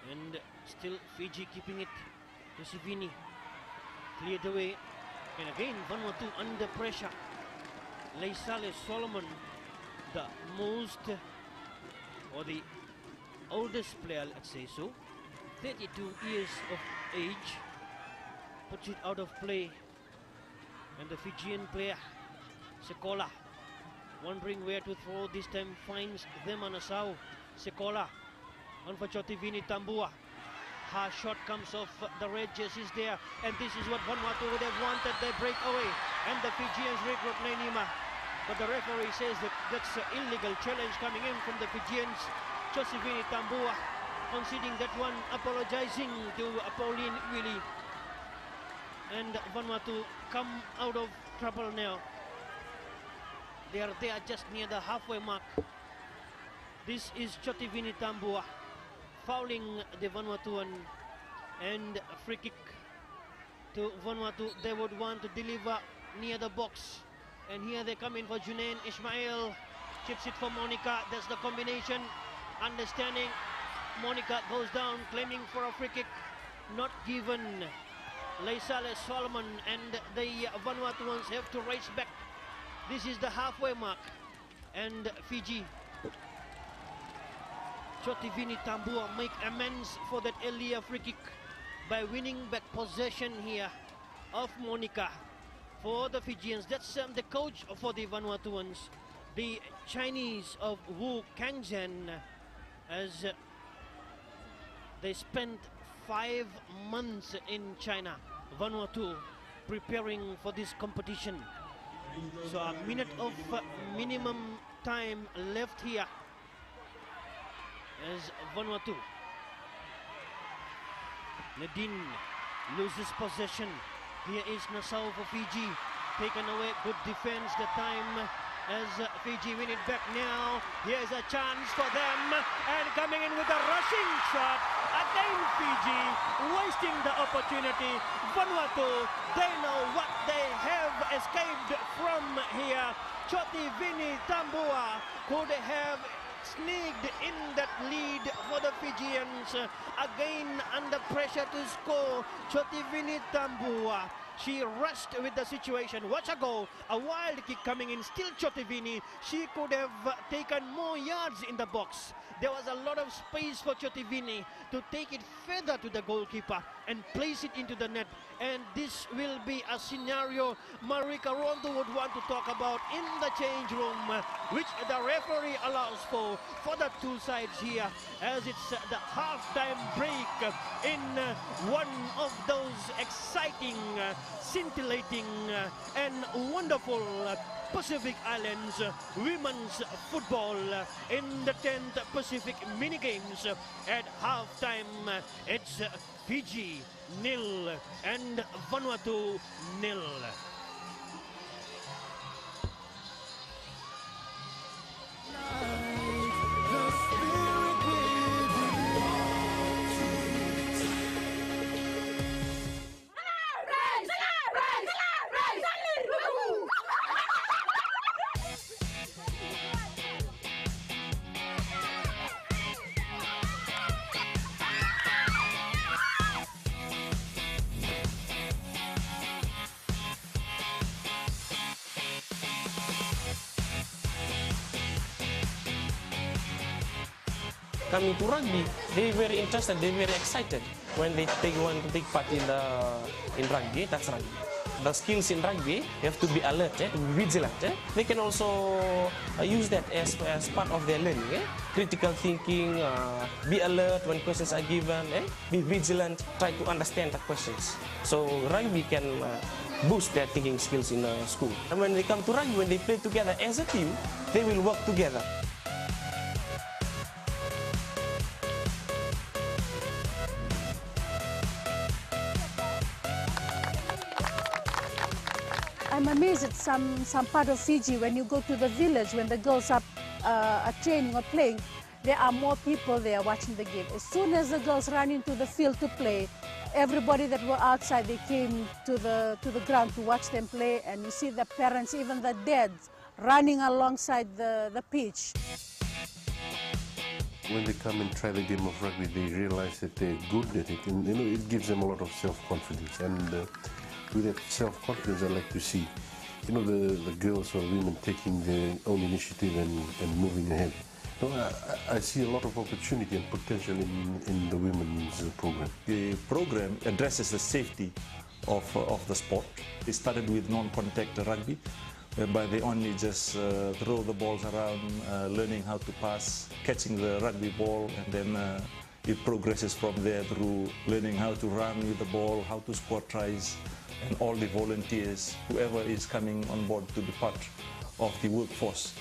And still Fiji keeping it. Josephine cleared away. And again Vanuatu under pressure. Leisale Solomon, the most, or the oldest player, let's say so, 32 years of age, puts it out of play. And the Fijian player, Sekolah, wondering where to throw this time, finds them on Asau. Sekolah on for Chotivini Tambua. Harsh shot comes off the red jerseys there, and this is what Vanuatu would have wanted, the breakaway, and the Fijians regroup Nainima. But the referee says that that's an illegal challenge coming in from the Fijians. Josivini Tambua conceding that one, apologizing to Pauline Willie. And Vanuatu come out of trouble now. They are there just near the halfway mark. This is Chotivini Tambua fouling the Vanuatuan, and a free kick to Vanuatu. They would want to deliver near the box, and here they come in for Junain Ismail. Chips it for Monica. That's the combination. Understanding. Monica goes down, claiming for a free kick. Not given. Leisale Solomon and the Vanuatuans have to race back. This is the halfway mark, and Fiji. Chotivini Tambua make amends for that earlier free kick by winning back possession here of Monica for the Fijians. That's the coach for the Vanuatuans, the Chinese of Wu Kangzhen, as they spent 5 months in China, Vanuatu, preparing for this competition. So a minute of minimum time left here as Vanuatu. Nadine loses possession. Here is Nassau for Fiji. Taken away, good defense the time as Fiji win it back now. Here's a chance for them, and coming in with a rushing shot. Again Fiji wasting the opportunity. Vanuatu, they know what they have escaped from here. Chotivini Tambua could have sneaked in that lead for the Fijians. Again under pressure to score. Chotivini Tambua, she rushed with the situation. Watch a goal, a wild kick coming in, still Chotivini. She could have taken more yards in the box. There was a lot of space for Chotivini to take it further to the goalkeeper and place it into the net. And this will be a scenario Marika Rondo would want to talk about in the change room, which the referee allows for the two sides here, as it's the half-time break in one of those exciting, scintillating and wonderful Pacific Islands women's football in the 10th Pacific mini games. At halftime, it's Fiji 0 and Vanuatu 0. Coming to rugby, they're very interested, they're very excited when they want to take part in rugby. That's rugby. The skills in rugby, you have to be alert, to be vigilant. They can also use that as part of their learning. Critical thinking, be alert when questions are given, be vigilant, try to understand the questions. So rugby can boost their thinking skills in school. And when they come to rugby, when they play together as a team, they will work together. I'm amazed at some part of Fiji when you go to the village, when the girls are training or playing, there are more people there watching the game. As soon as the girls run into the field to play, everybody that were outside, they came to the ground to watch them play, and you see the parents, even the dads, running alongside the pitch. When they come and try the game of rugby, they realize that they're good at it, and it gives them a lot of self-confidence. And with that self-confidence, I like to see, the girls or women taking their own initiative and moving ahead. I see a lot of opportunity and potential in the women's program. The program addresses the safety of the sport. They started with non-contact rugby, whereby they only just throw the balls around, learning how to pass, catching the rugby ball, and then it progresses from there through learning how to run with the ball, how to score tries, and all the volunteers, whoever is coming on board to be part of the workforce,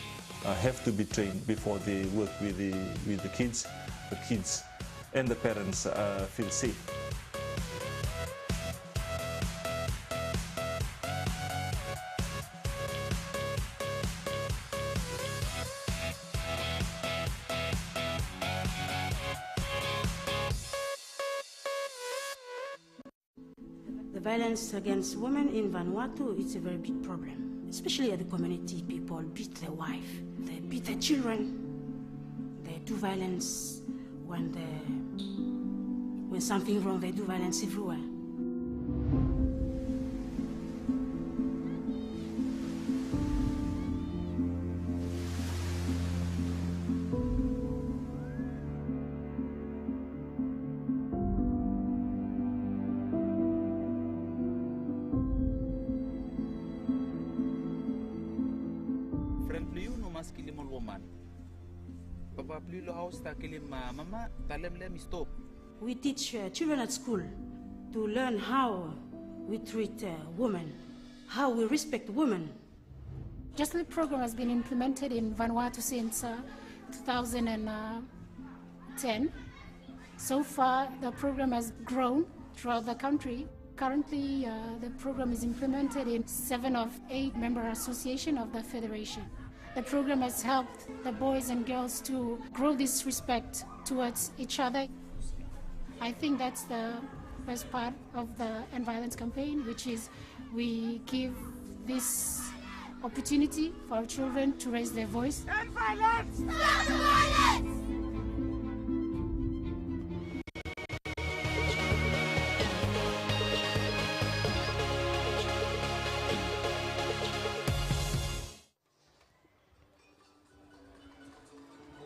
have to be trained before they work with the kids. The kids and the parents feel safe. The violence against women in Vanuatu is a very big problem, especially at the community. People beat their wife, they beat their children, they do violence when something wrong, they do violence everywhere. We teach children at school to learn how we treat women, how we respect women. The program has been implemented in Vanuatu since 2010. So far, the program has grown throughout the country. Currently, the program is implemented in 7 of 8 member associations of the Federation. The program has helped the boys and girls to grow this respect towards each other. I think that's the best part of the End Violence campaign, which is we give this opportunity for our children to raise their voice. End violence! Stop the violence!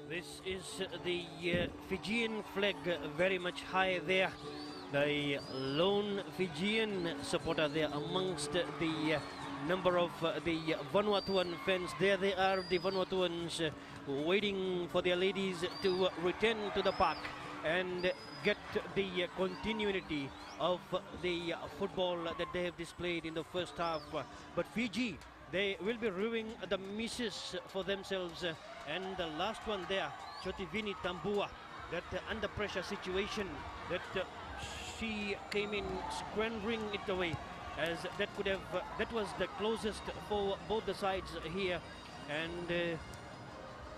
This is the Fijian flag very much high there. The lone Fijian supporter there amongst the number of the Vanuatuan fans. There they are, the Vanuatuans waiting for their ladies to return to the park and get the continuity of the football that they have displayed in the first half. But Fiji, they will be ruining the misses for themselves. And the last one there, Chotivini Tambua, that under pressure situation, that she came in squandering it away, as that could have, that was the closest for both the sides here. And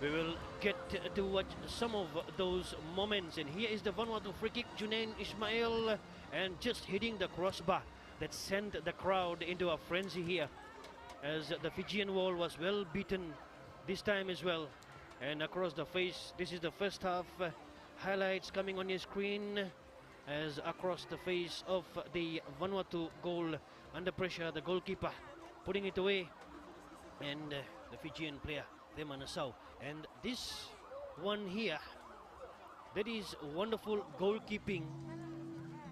we will get to watch some of those moments. And here is the Vanuatu free kick, Junain Ismail, and just hitting the crossbar that sent the crowd into a frenzy here, as the Fijian wall was well beaten this time as well. And across the face, this is the first half highlights coming on your screen, as across the face of the Vanuatu goal, under pressure, the goalkeeper putting it away, and the Fijian player, Nassau. And this one here, that is wonderful goalkeeping.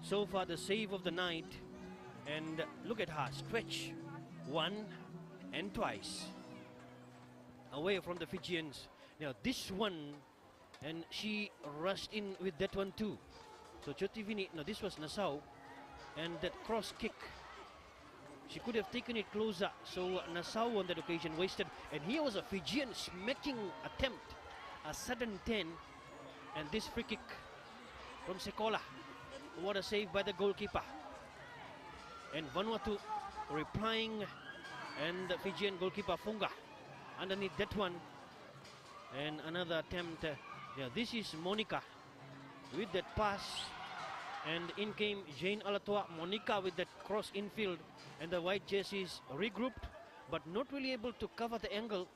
So far the save of the night, and look at her stretch, 1 and twice away from the Fijians. Now this one, and she rushed in with that one too. So Chotivini, no, this was Nassau, and that cross kick, she could have taken it closer. So Nassau on that occasion wasted, and here was a Fijian smacking attempt, a sudden 10, and this free kick from Sekolah. What a save by the goalkeeper. And Vanuatu replying, and the Fijian goalkeeper Funga underneath that one. And another attempt. Yeah, this is Monica with that pass, and in came Jane Alatua. Monica with that cross infield, and the white jerseys regrouped, but not really able to cover the angle.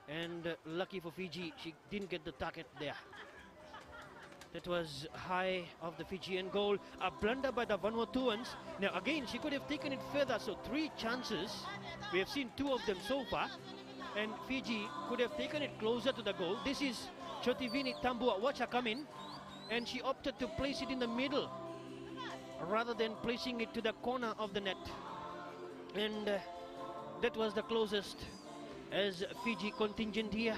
And lucky for Fiji, she didn't get the target there. That was high of the Fijian goal. A blunder by the Vanuatuans. Now again, she could have taken it further. So 3 chances. We have seen 2 of them so far. And Fiji could have taken it closer to the goal. This is Chotivini Tambua. Watch her come in. And she opted to place it in the middle rather than placing it to the corner of the net. And that was the closest, as Fiji contingent here,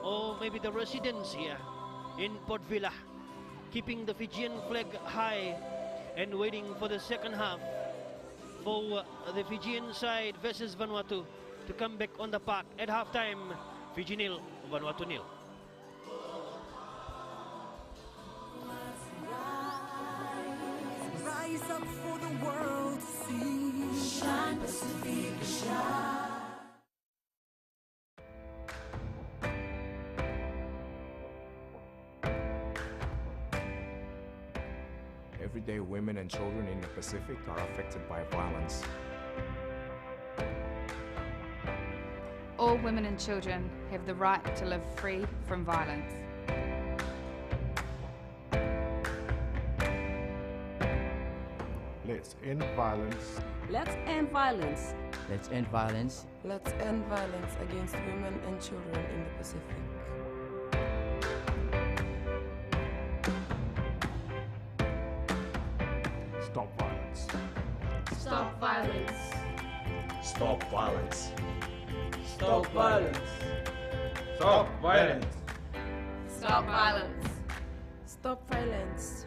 or maybe the residents here in Port Vila, keeping the Fijian flag high and waiting for the second half for the Fijian side versus Vanuatu to come back on the park at halftime. Fiji nil, Vanuatu nil. Rise up for the world to see. Shine, Pacific, shine. Every day, women and children in the Pacific are affected by violence. All women and children have the right to live free from violence. Let's end violence. Let's end violence. Let's end violence. Let's end violence against women and children in the Pacific. Stop violence. Stop violence. Stop violence. Stop violence. Stop violence. Stop violence. Stop violence.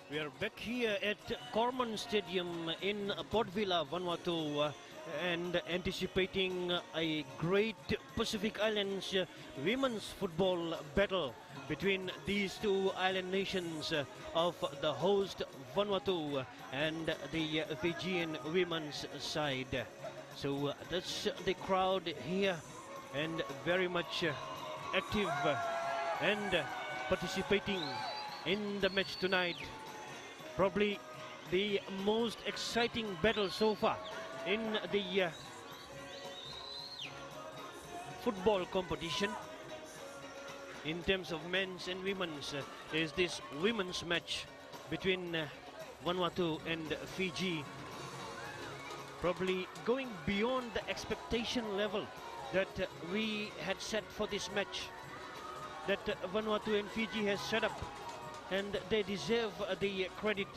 We are back here at Corman Stadium in Port Vila, Vanuatu, and anticipating a great Pacific Islands women's football battle between these two island nations of the host Vanuatu and the Fijian women's side. So that's the crowd here, and very much active and participating in the match tonight. Probably the most exciting battle so far in the football competition in terms of men's and women's is this women's match between Vanuatu and Fiji. Probably going beyond the expectation level that we had set for this match, that Vanuatu and Fiji has set up, and they deserve the credit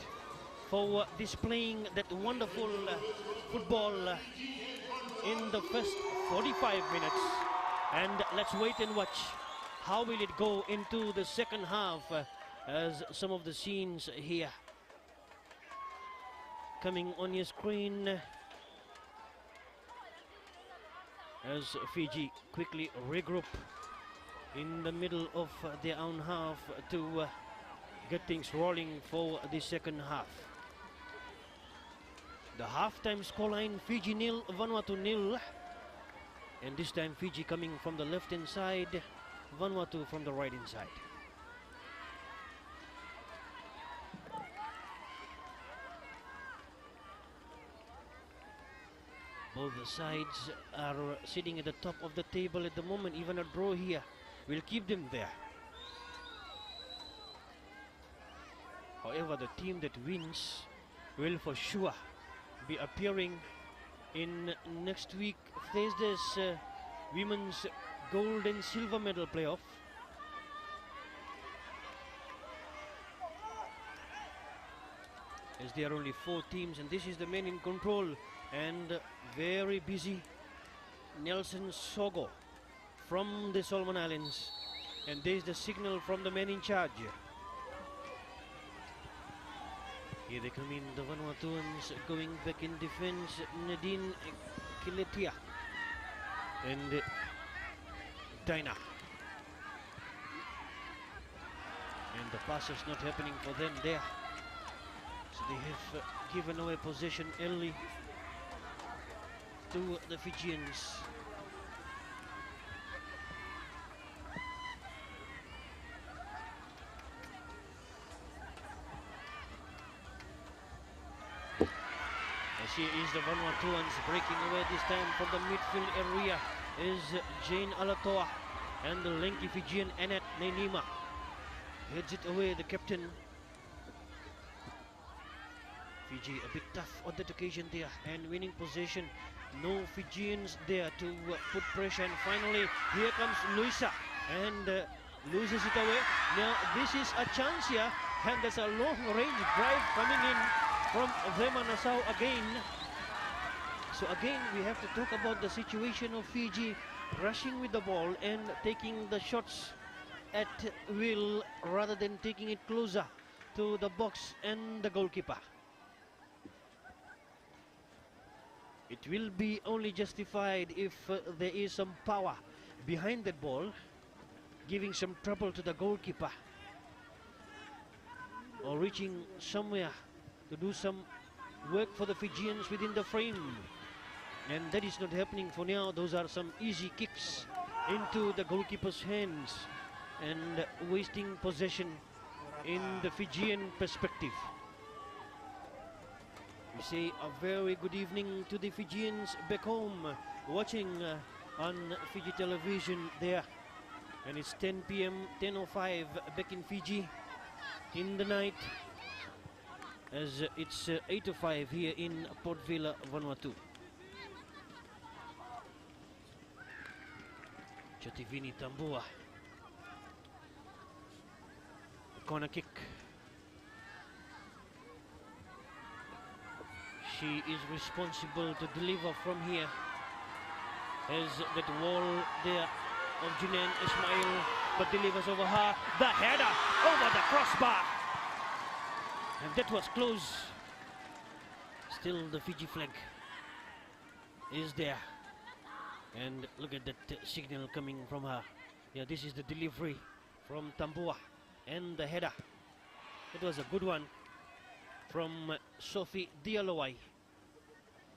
for displaying that wonderful football in the first 45 minutes. And let's wait and watch how will it go into the second half, as some of the scenes here coming on your screen as Fiji quickly regroup in the middle of their own half to get things rolling for the second half. The halftime scoreline: Fiji 0, Vanuatu 0. And this time Fiji coming from the left hand side, Vanuatu from the right hand side. Both the sides are sitting at the top of the table at the moment. Even a draw here will keep them there. However, the team that wins will for sure be appearing in next week Thursday's women's gold and silver medal playoff. As there are only 4 teams, and this is the man in control and very busy, Nelson Sogo from the Solomon Islands, and there's the signal from the man in charge. Here they come in, the Vanuatuans going back in defense, Nadine Kiletia and Dinah. And the pass is not happening for them there. So they have given away possession early to the Fijians. As here is the Vanuatuans breaking away this time from the midfield area is Jane Alatoa, and the lanky Fijian Annette Nenima heads it away, the captain. Fiji a bit tough on that occasion there and winning possession. No Fijians there to put pressure, and finally here comes Luisa and loses it away. Now this is a chance here, and there's a long range drive coming in from Vema Nassau again. So again we have to talk about the situation of Fiji rushing with the ball and taking the shots at will rather than taking it closer to the box and the goalkeeper. It will be only justified if there is some power behind that ball, giving some trouble to the goalkeeper, or reaching somewhere to do some work for the Fijians within the frame. And that is not happening for now. Those are some easy kicks into the goalkeeper's hands and wasting possession in the Fijian perspective. We say a very good evening to the Fijians back home watching on Fiji television there. And it's 10 p.m., 10:05 back in Fiji in the night, as it's 8:05 here in Port Vila, Vanuatu. Chativini Tambua. Corner kick. She is responsible to deliver from here, as that wall there of Junan Ismail, but delivers over her. The header over the crossbar, and that was close. Still the Fiji flag is there, and look at that signal coming from her. Yeah, this is the delivery from Tambua, and the header. It was a good one from Sophie Dialowai,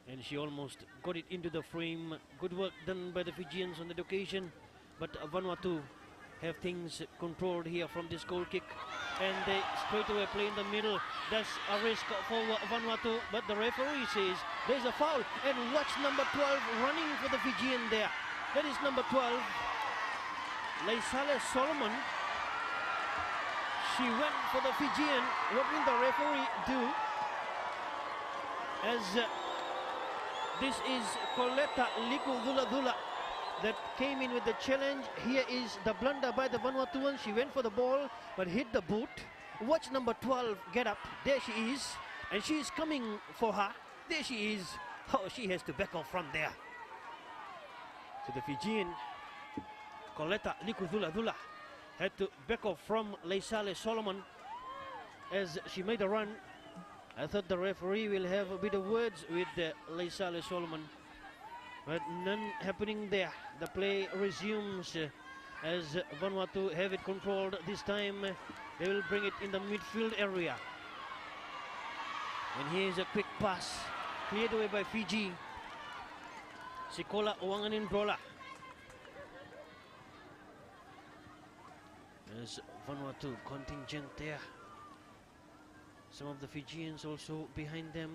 and she almost got it into the frame. Good work done by the Fijians on that occasion, but Vanuatu have things controlled here from this goal kick, and they straight away play in the middle. That's a risk for Vanuatu, but the referee says there's a foul, and watch number 12 running for the Fijian there. That is number 12, Laisale Solomon. She went for the Fijian. What will the referee do? As this is Coletta Likudula that came in with the challenge. Here is the blunder by the Vanuatuan. She went for the ball but hit the boot. Watch number 12 get up. There she is, and she is coming for her. There she is. Oh, she has to back off from there. So the Fijian Coletta Likudula had to back off from Laisale Solomon as she made a run. I thought the referee will have a bit of words with Laisale Solomon, but none happening there. The play resumes as Vanuatu have it controlled. This time they will bring it in the midfield area. And here's a quick pass, cleared away by Fiji. Sikola Wanganin Brola. There's Vanuatu contingent there. Some of the Fijians also behind them.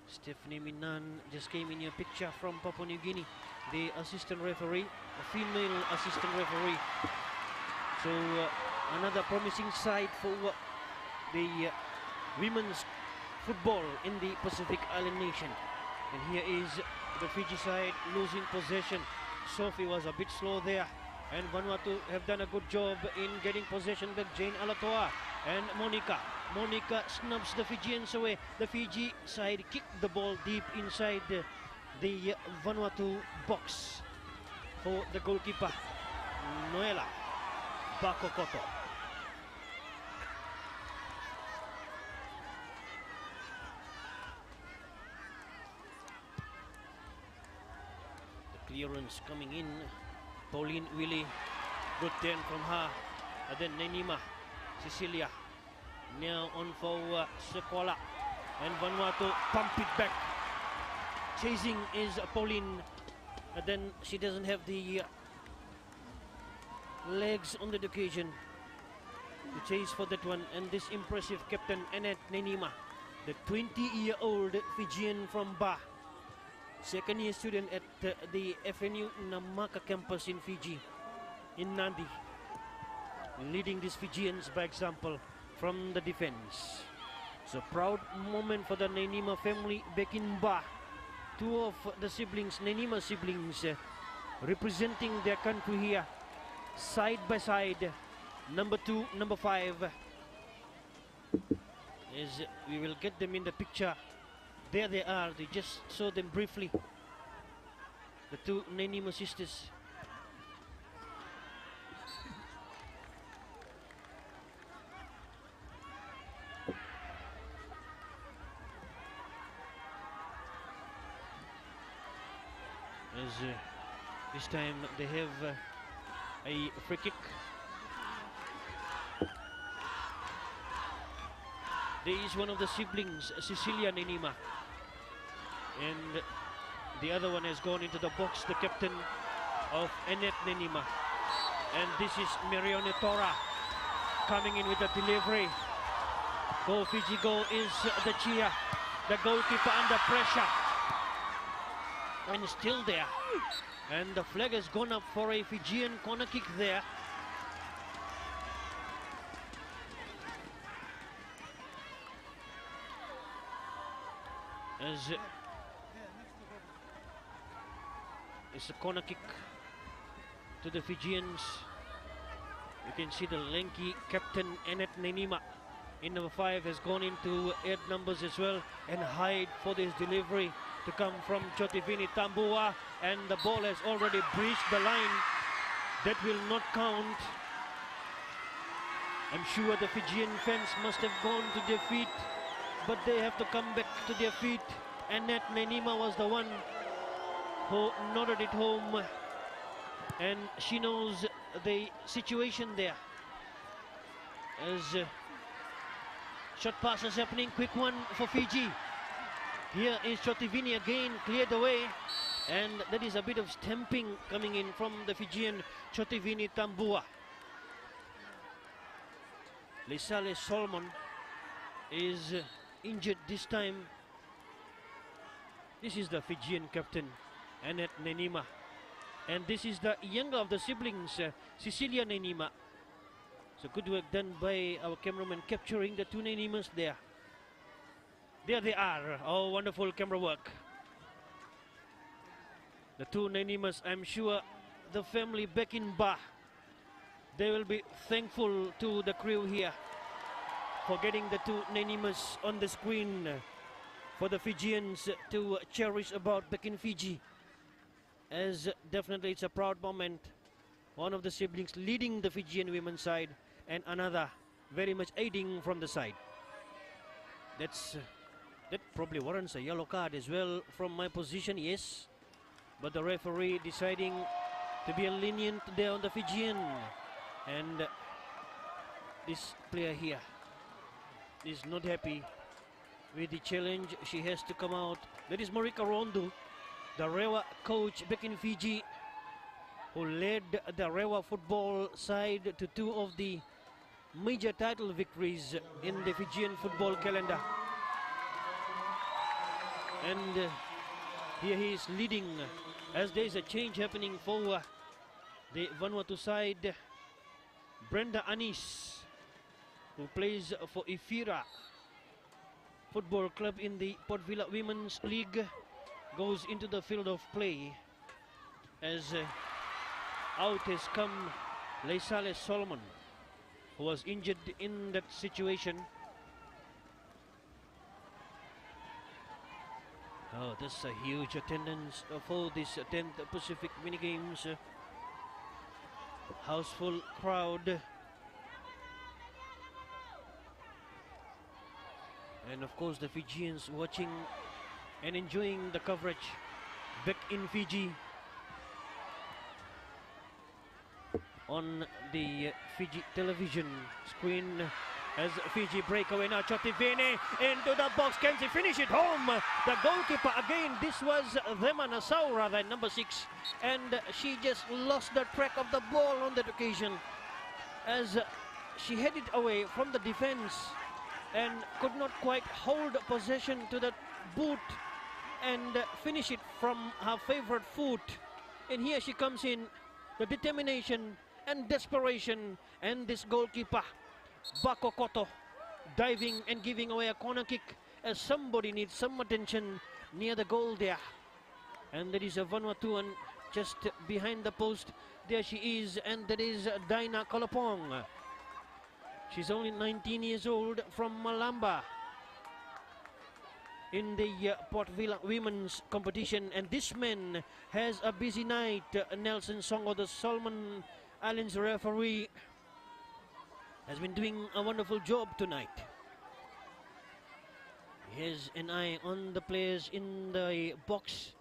Stephanie Minan just came in your picture from Papua New Guinea, the assistant referee, a female assistant referee. So another promising side for the women's football in the Pacific Island nation. And here is the Fiji side losing possession. Sophie was a bit slow there, and Vanuatu have done a good job in getting possession with Jane Alatoa and Monica. Monica snubs the Fijians away. The Fiji side kicked the ball deep inside the Vanuatu box for the goalkeeper, Noela Bakokoto. The clearance coming in. Pauline Willie, good turn from her. And then Nenima, Cecilia, now on for Sekola. And Vanuatu pump it back. Chasing is Pauline. And then she doesn't have the legs on the occasion to chase for that one. And this impressive captain, Annette Nenima, the 20-year-old Fijian from Ba. Second-year student at the FNU Namaka campus in Fiji, in Nadi, leading these Fijians by example from the defense. It's a proud moment for the Nenima family back in Ba. Two of the siblings, Nenima siblings, representing their country here, side by side, number 2, number 5. As we will get them in the picture. There they are, they just saw them briefly. The two Nenima sisters. As this time they have a free kick. There is one of the siblings, Cecilia Nenima, and the other one has gone into the box, the captain of Annette Nenima. And this is Marione Tora coming in with the delivery. Go Fiji, go is the cheer. The goalkeeper under pressure. And still there. And the flag has gone up for a Fijian corner kick there. As it's a corner kick to the Fijians. You can see the lanky captain Annette Nenima in number 5 has gone into 8 numbers as well and hide for this delivery to come from Chotivini Tambua, and the ball has already breached the line. That will not count. I'm sure the Fijian fans must have gone to their feet, but they have to come back to their feet. Annette Nenima was the one who nodded it home, and she knows the situation there. As shot passes happening, quick one for Fiji. Here is Chotivini again, cleared away, and that is a bit of stamping coming in from the Fijian Chotivini Tambua. Lisale Solomon is injured this time. This is the Fijian captain, Annette Nenima. And this is the younger of the siblings, Cecilia Nenima. So good work done by our cameraman capturing the two Nenimas there. There they are. Oh, wonderful camera work. The two Nenimas, I'm sure the family back in Ba, they will be thankful to the crew here for getting the two Nenimas on the screen for the Fijians to cherish about back in Fiji. As definitely it's a proud moment. One of the siblings leading the Fijian women's side and another very much aiding from the side. That probably warrants a yellow card as well from my position, yes. But the referee deciding to be lenient there on the Fijian. And this player here is not happy with the challenge. She has to come out. That is Marika Rondu, the Rewa coach back in Fiji, who led the Rewa football side to two of the major title victories in the Fijian football calendar. And here he is leading as there is a change happening for the Vanuatu side. Brenda Anis, who plays for Ifira Football Club in the Port Vila Women's League, goes into the field of play as out has come Leisale Solomon, who was injured in that situation. Oh, that's a huge attendance for this 10th Pacific mini games. Houseful crowd. And of course the Fijians watching and enjoying the coverage back in Fiji on the Fiji television screen. As Fiji breakaway now, Chotivini into the box. Can she finish it home? The goalkeeper again. This was Thema Nassau, rather, number 6. And she just lost the track of the ball on that occasion as she headed away from the defense and could not quite hold possession to that boot and finish it from her favorite foot. And here she comes in, the determination and desperation, and this goalkeeper Bako Koto diving and giving away a corner kick as somebody needs some attention near the goal there. And there is a Vanuatuan just behind the post. There she is, and that is Dinah Kolopong. She's only 19 years old from Malamba in the Port Vila Women's competition. And this man has a busy night. Nelson Songo, the Solomon Islands referee, has been doing a wonderful job tonight. He has an eye on the players in the box.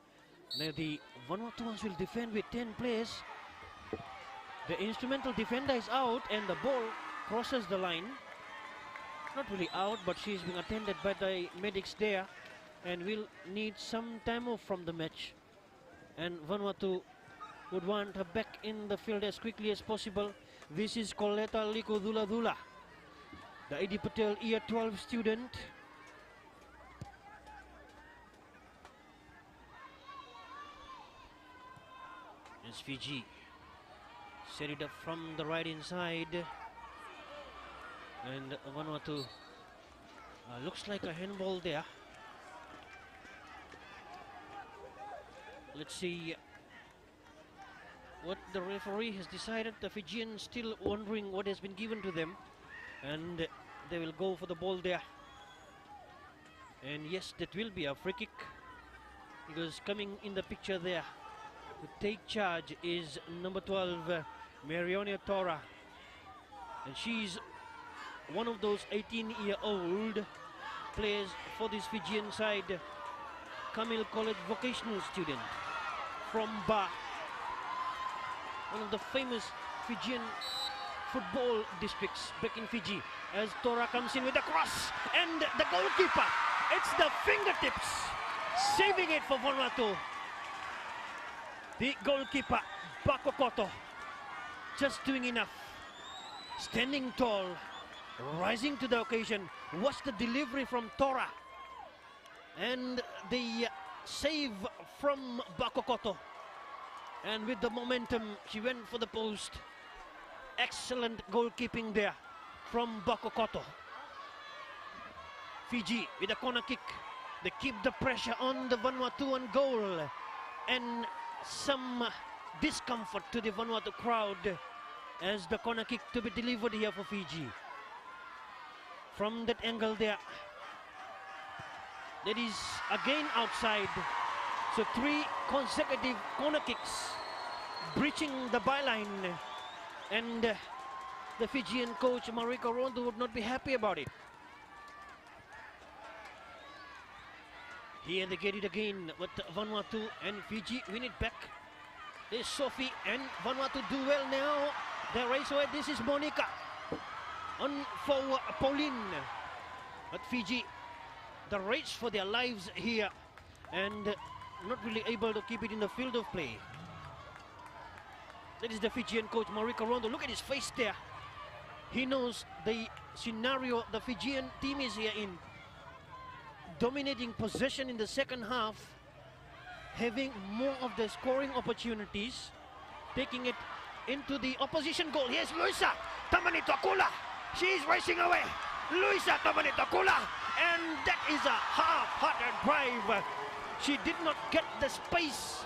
Now the Vanuatuans will defend with 10 players. The instrumental defender is out and the ball crosses the line. Not really out, but she's being attended by the medics there and will need some time off from the match. And Vanuatu would want her back in the field as quickly as possible. This is Coletta Liko Dula Dula, the Edi Patel Year 12 student. It's Fiji. Set it up from the right inside. And Vanuatu looks like a handball there. Let's see what the referee has decided. The Fijians still wondering what has been given to them, and they will go for the ball there. And yes, that will be a free kick, because coming in the picture there to take charge is number 12, Marionia Tora, and she's one of those 18-year-old players for this Fijian side, Camille College vocational student from Ba, one of the famous Fijian football districts back in Fiji, as Tora comes in with a cross, and the goalkeeper, it's the fingertips, saving it for Vanuatu. The goalkeeper, Bakokoto, just doing enough, standing tall, rising to the occasion. Watch the delivery from Tora, and the save from Bakokoto. And with the momentum, she went for the post. Excellent goalkeeping there from Bakokoto. Fiji with a corner kick. They keep the pressure on the Vanuatuan goal, and some discomfort to the Vanuatu crowd as the corner kick to be delivered here for Fiji. From that angle there, that is again outside. So 3 consecutive corner kicks breaching the byline, and the Fijian coach Marika Rondo would not be happy about it. Here they get it again, but Vanuatu and Fiji win it back. There's Sophie, and Vanuatu do well now. They race away. This is Monica on for Pauline. But Fiji, the race for their lives here, and not really able to keep it in the field of play. That is the Fijian coach Marika Rondo. Look at his face there. He knows the scenario the Fijian team is here in. Dominating possession in the second half, having more of the scoring opportunities, taking it into the opposition goal. Here's Luisa Tamanitokula. She is racing away. Luisa Tamanitokula, and that is a half-hearted drive. She did not get the space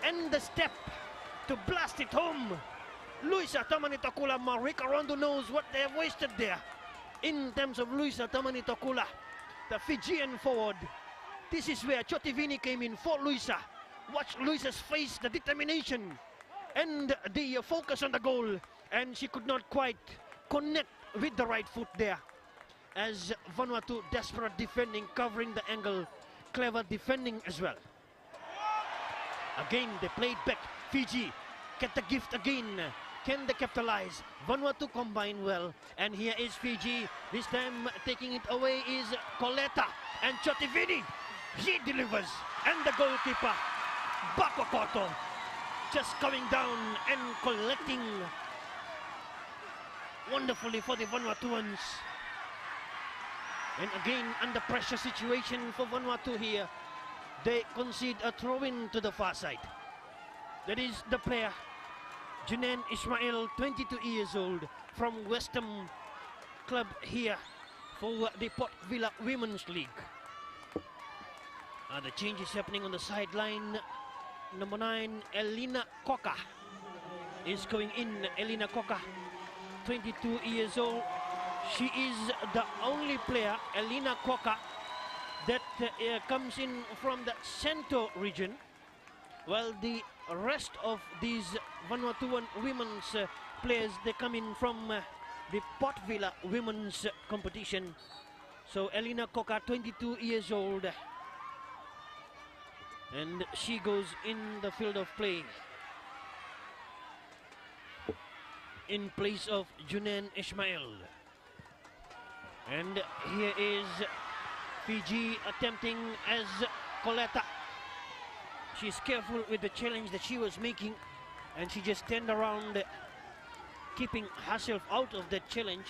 and the step to blast it home. Luisa Tamanitokula, Marika Rondo knows what they have wasted there in terms of Luisa Tamanitokula, the Fijian forward. This is where Chotivini came in for Luisa. Watch Luisa's face, the determination and the focus on the goal, and she could not quite connect with the right foot there. As Vanuatu desperate defending, covering the angle, clever defending as well. Again they played back. Fiji get the gift again. Can they capitalize? Vanuatu combine well, and here is Fiji. This time taking it away is Coletta, and Chotivini, he delivers, and the goalkeeper Bakokoto just coming down and collecting wonderfully for the Vanuatuans. And again, under pressure situation for Vanuatu here. They concede a throw-in to the far side. That is the player, Junan Ismail, 22 years old, from Western Club here for the Port Vila Women's League. The change is happening on the sideline. Number 9, Elina Koka is going in. Elina Koka, 22 years old. She is the only player, Elina Koka, that comes in from the Central region, while the rest of these Vanuatuan women's players, they come in from the Port Vila Women's competition. So Elina Koka, 22 years old, and she goes in the field of play in place of Junan Ismail. And here is Fiji attempting as Coletta. She's careful with the challenge that she was making, and she just turned around, keeping herself out of that challenge.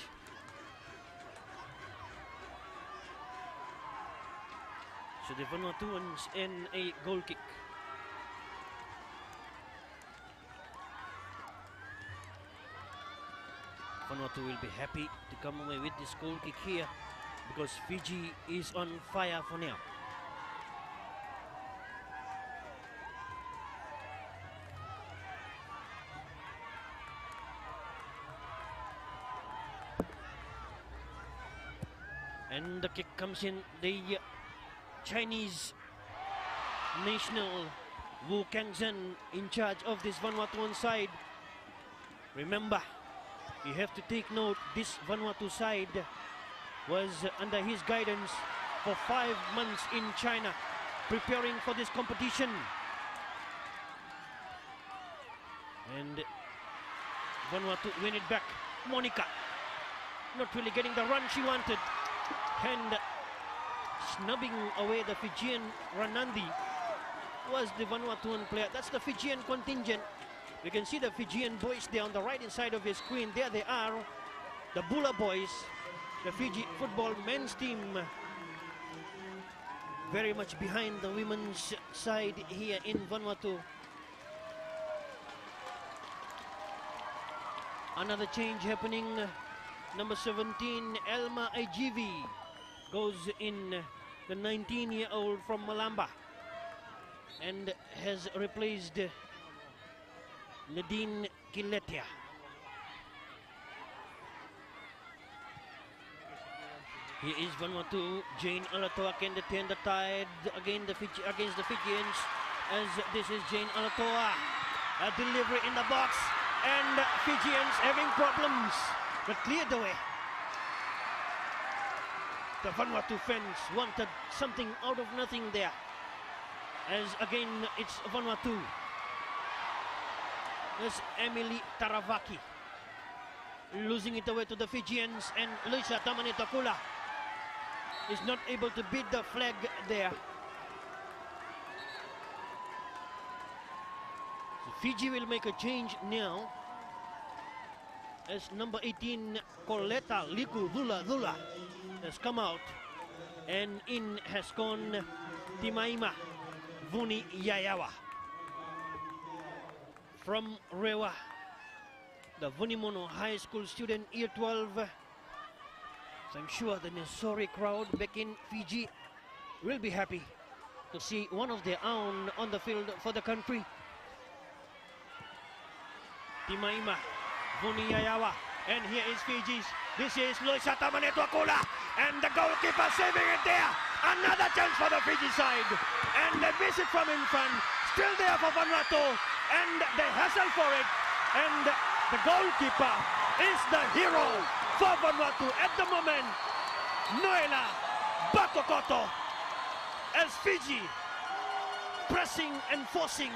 So the Vanuatuans in a goal kick. Vanuatu will be happy to come away with this goal kick here, because Fiji is on fire for now. And the kick comes in. The Chinese national Wu Kangzhen in charge of this Vanuatuan side. Remember, you have to take note, this Vanuatu side was under his guidance for 5 months in China, preparing for this competition. And Vanuatu win it back. Monica not really getting the run she wanted. And snubbing away the Fijian Ranandi was the Vanuatuan player. That's the Fijian contingent. You can see the Fijian boys there on the right side of your screen. There they are, the Bula boys, the Fiji football men's team. Very much behind the women's side here in Vanuatu. Another change happening. Number 17, Elma Ijivi goes in, the 19-year-old from Malamba, and has replaced Nadine Kiletia. Here is Vanuatu. Jane Alatoa can turn the tide against the Fijians, as this is Jane Alatoa. A delivery in the box, and Fijians having problems, but cleared away. The Vanuatu fans wanted something out of nothing there, as again it's Vanuatu. There's Emily Taravaki losing it away to the Fijians, and Luisa Tamanitakula is not able to beat the flag there. So Fiji will make a change now, as number 18, Coletta Liku Dula has come out, and in has gone Timaima Vuni Yayawa from Rewa, the Vunimono High School student, year 12. So I'm sure the Nesori crowd back in Fiji will be happy to see one of their own on the field for the country. Timaima Vuni Yayawa, and here is Fiji's. This is Loisa Tamanetoakula, and the goalkeeper saving it there. Another chance for the Fiji side, and they miss it from in front. Still there for Vanuatu, and they hustle for it. And the goalkeeper is the hero for Vanuatu at the moment. Noela Bakokoto, as Fiji pressing and forcing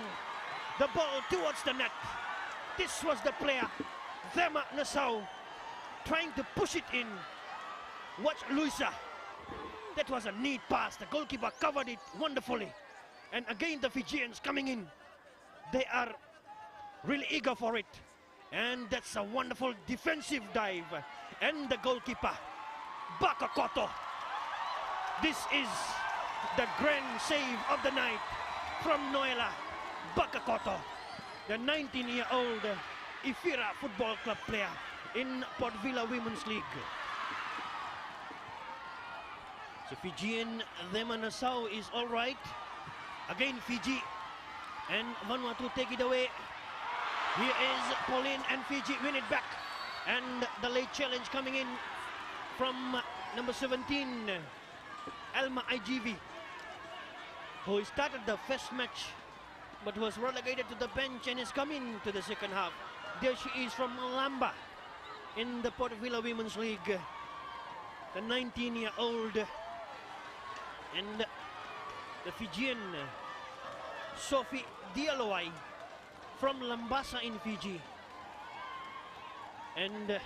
the ball towards the net. This was the player, Thema Nassau, trying to push it in. Watch Luisa. That was a neat pass. The goalkeeper covered it wonderfully. And again the Fijians coming in. They are really eager for it. And that's a wonderful defensive dive. And the goalkeeper, Bakakoto. This is the grand save of the night from Noela Bakakoto, the 19-year-old Ifira Football Club player in Port Vila Women's League. So Fijian Thema Nassau is all right. Again Fiji and Vanuatu take it away. Here is Pauline, and Fiji win it back. And the late challenge coming in from number 17, Elma Ijivi, who started the first match but was relegated to the bench and is coming to the second half. There she is from Malamba in the Port Vila Women's League, the 19-year-old. And the Fijian Sophie Dialowai from Lambasa in Fiji. And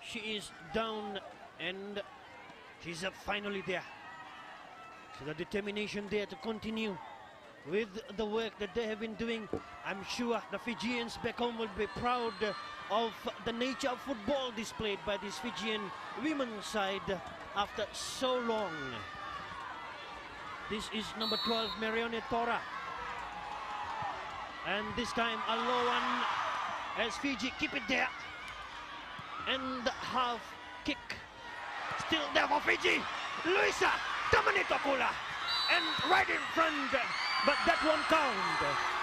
she is down, and she's up finally there. So the determination there to continue with the work that they have been doing. I'm sure the Fijians back home will be proud of the nature of football displayed by this Fijian women's side after so long. This is number 12, Marione Tora. And this time a low one as Fiji keep it there. And half kick still there for Fiji. Luisa Tamanitokula, and right in front, but that won't count.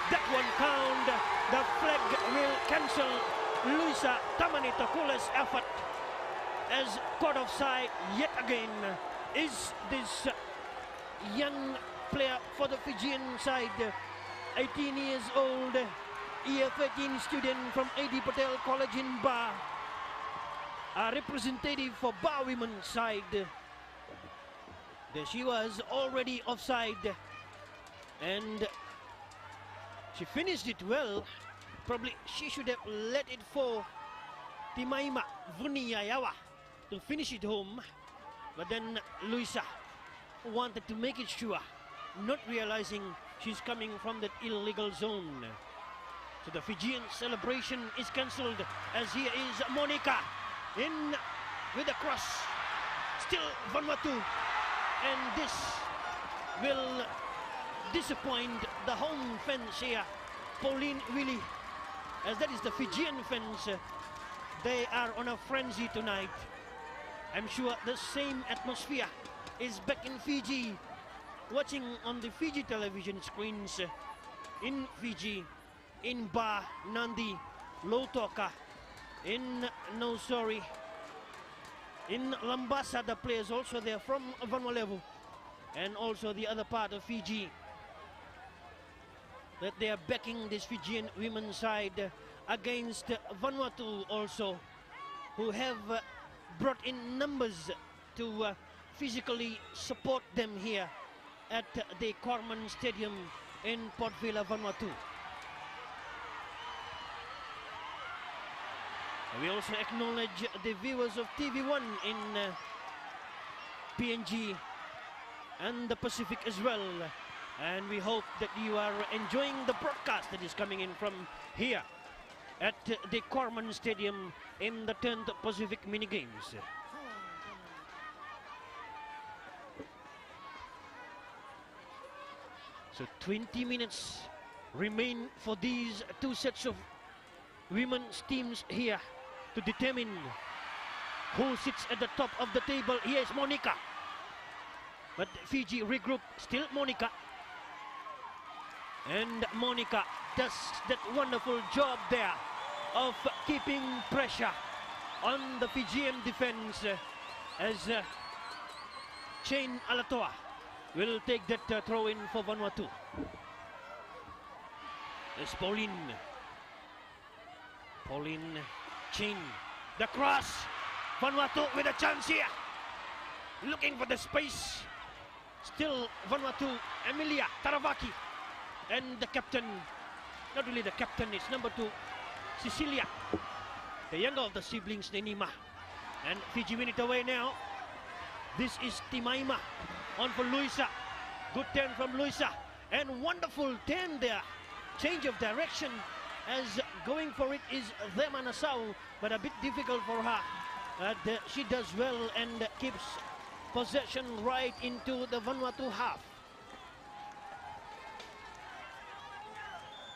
That won't count. The flag will cancel Luisa Tamanitokula's effort, as caught offside yet again is this young player for the Fijian side, 18 years old, year 13 student from A.D. Patel College in Ba, a representative for Ba women's side. There she was, already offside, and she finished it well, Probably she should have let it fall. Timaima Vuniyayawa to finish it home. But then Luisa wanted to make it sure, not realizing she's coming from that illegal zone. So the Fijian celebration is cancelled as here is Monica in with a cross. Still Vanuatu, and this will disappoint the home fans here. Pauline Willie, as that is the Fijian fans. They are on a frenzy tonight. I'm sure the same atmosphere is back in Fiji. Watching on the Fiji television screens in Fiji, in Ba, Nandi, Lautoka, in Nausori, in Lambasa, the players also there from Vanuatu, and also the other part of Fiji, that they are backing this Fijian women's side against Vanuatu also, who have brought in numbers to physically support them here at the Corman Stadium in Port Vila, Vanuatu. We also acknowledge the viewers of TV1 in PNG and the Pacific as well. And we hope that you are enjoying the broadcast that is coming in from here at the Corman Stadium in the 10th Pacific Mini Games. So 20 minutes remain for these two sets of women's teams here to determine who sits at the top of the table. Here is Monica. But Fiji regroup, still Monica. And Monica does that wonderful job there of keeping pressure on the Fijian defense as Chain Alatoa will take that throw-in for Vanuatu. There's Pauline. Pauline, Chain, the cross. Vanuatu with a chance here. Looking for the space. Still Vanuatu, Emilia Taravaki. And the captain, not really the captain, it's number 2, Cecilia, the younger of the siblings, Nenima. And Fiji win it away now. This is Timaima on for Luisa. Good turn from Luisa. And wonderful turn there. Change of direction as going for it is Thema Nassau, but a bit difficult for her. She does well and keeps possession right into the Vanuatu half.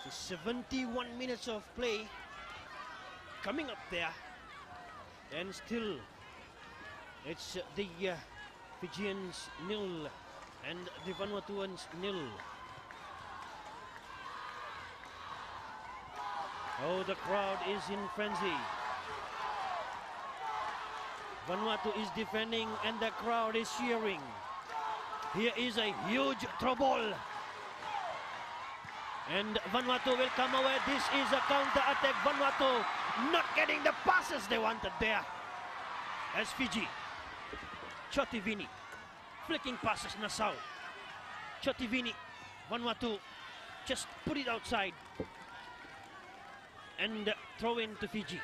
So 71 minutes of play coming up there, and still it's the Fijians 0 and the Vanuatuans 0. Oh, the crowd is in frenzy. Vanuatu is defending and the crowd is cheering. Here is a huge throw ball. And Vanuatu will come away. This is a counter-attack. Vanuatu not getting the passes they wanted there. As Fiji. Chotivini. Flicking passes Nassau. Chotivini. Vanuatu just put it outside. And throw in to Fiji.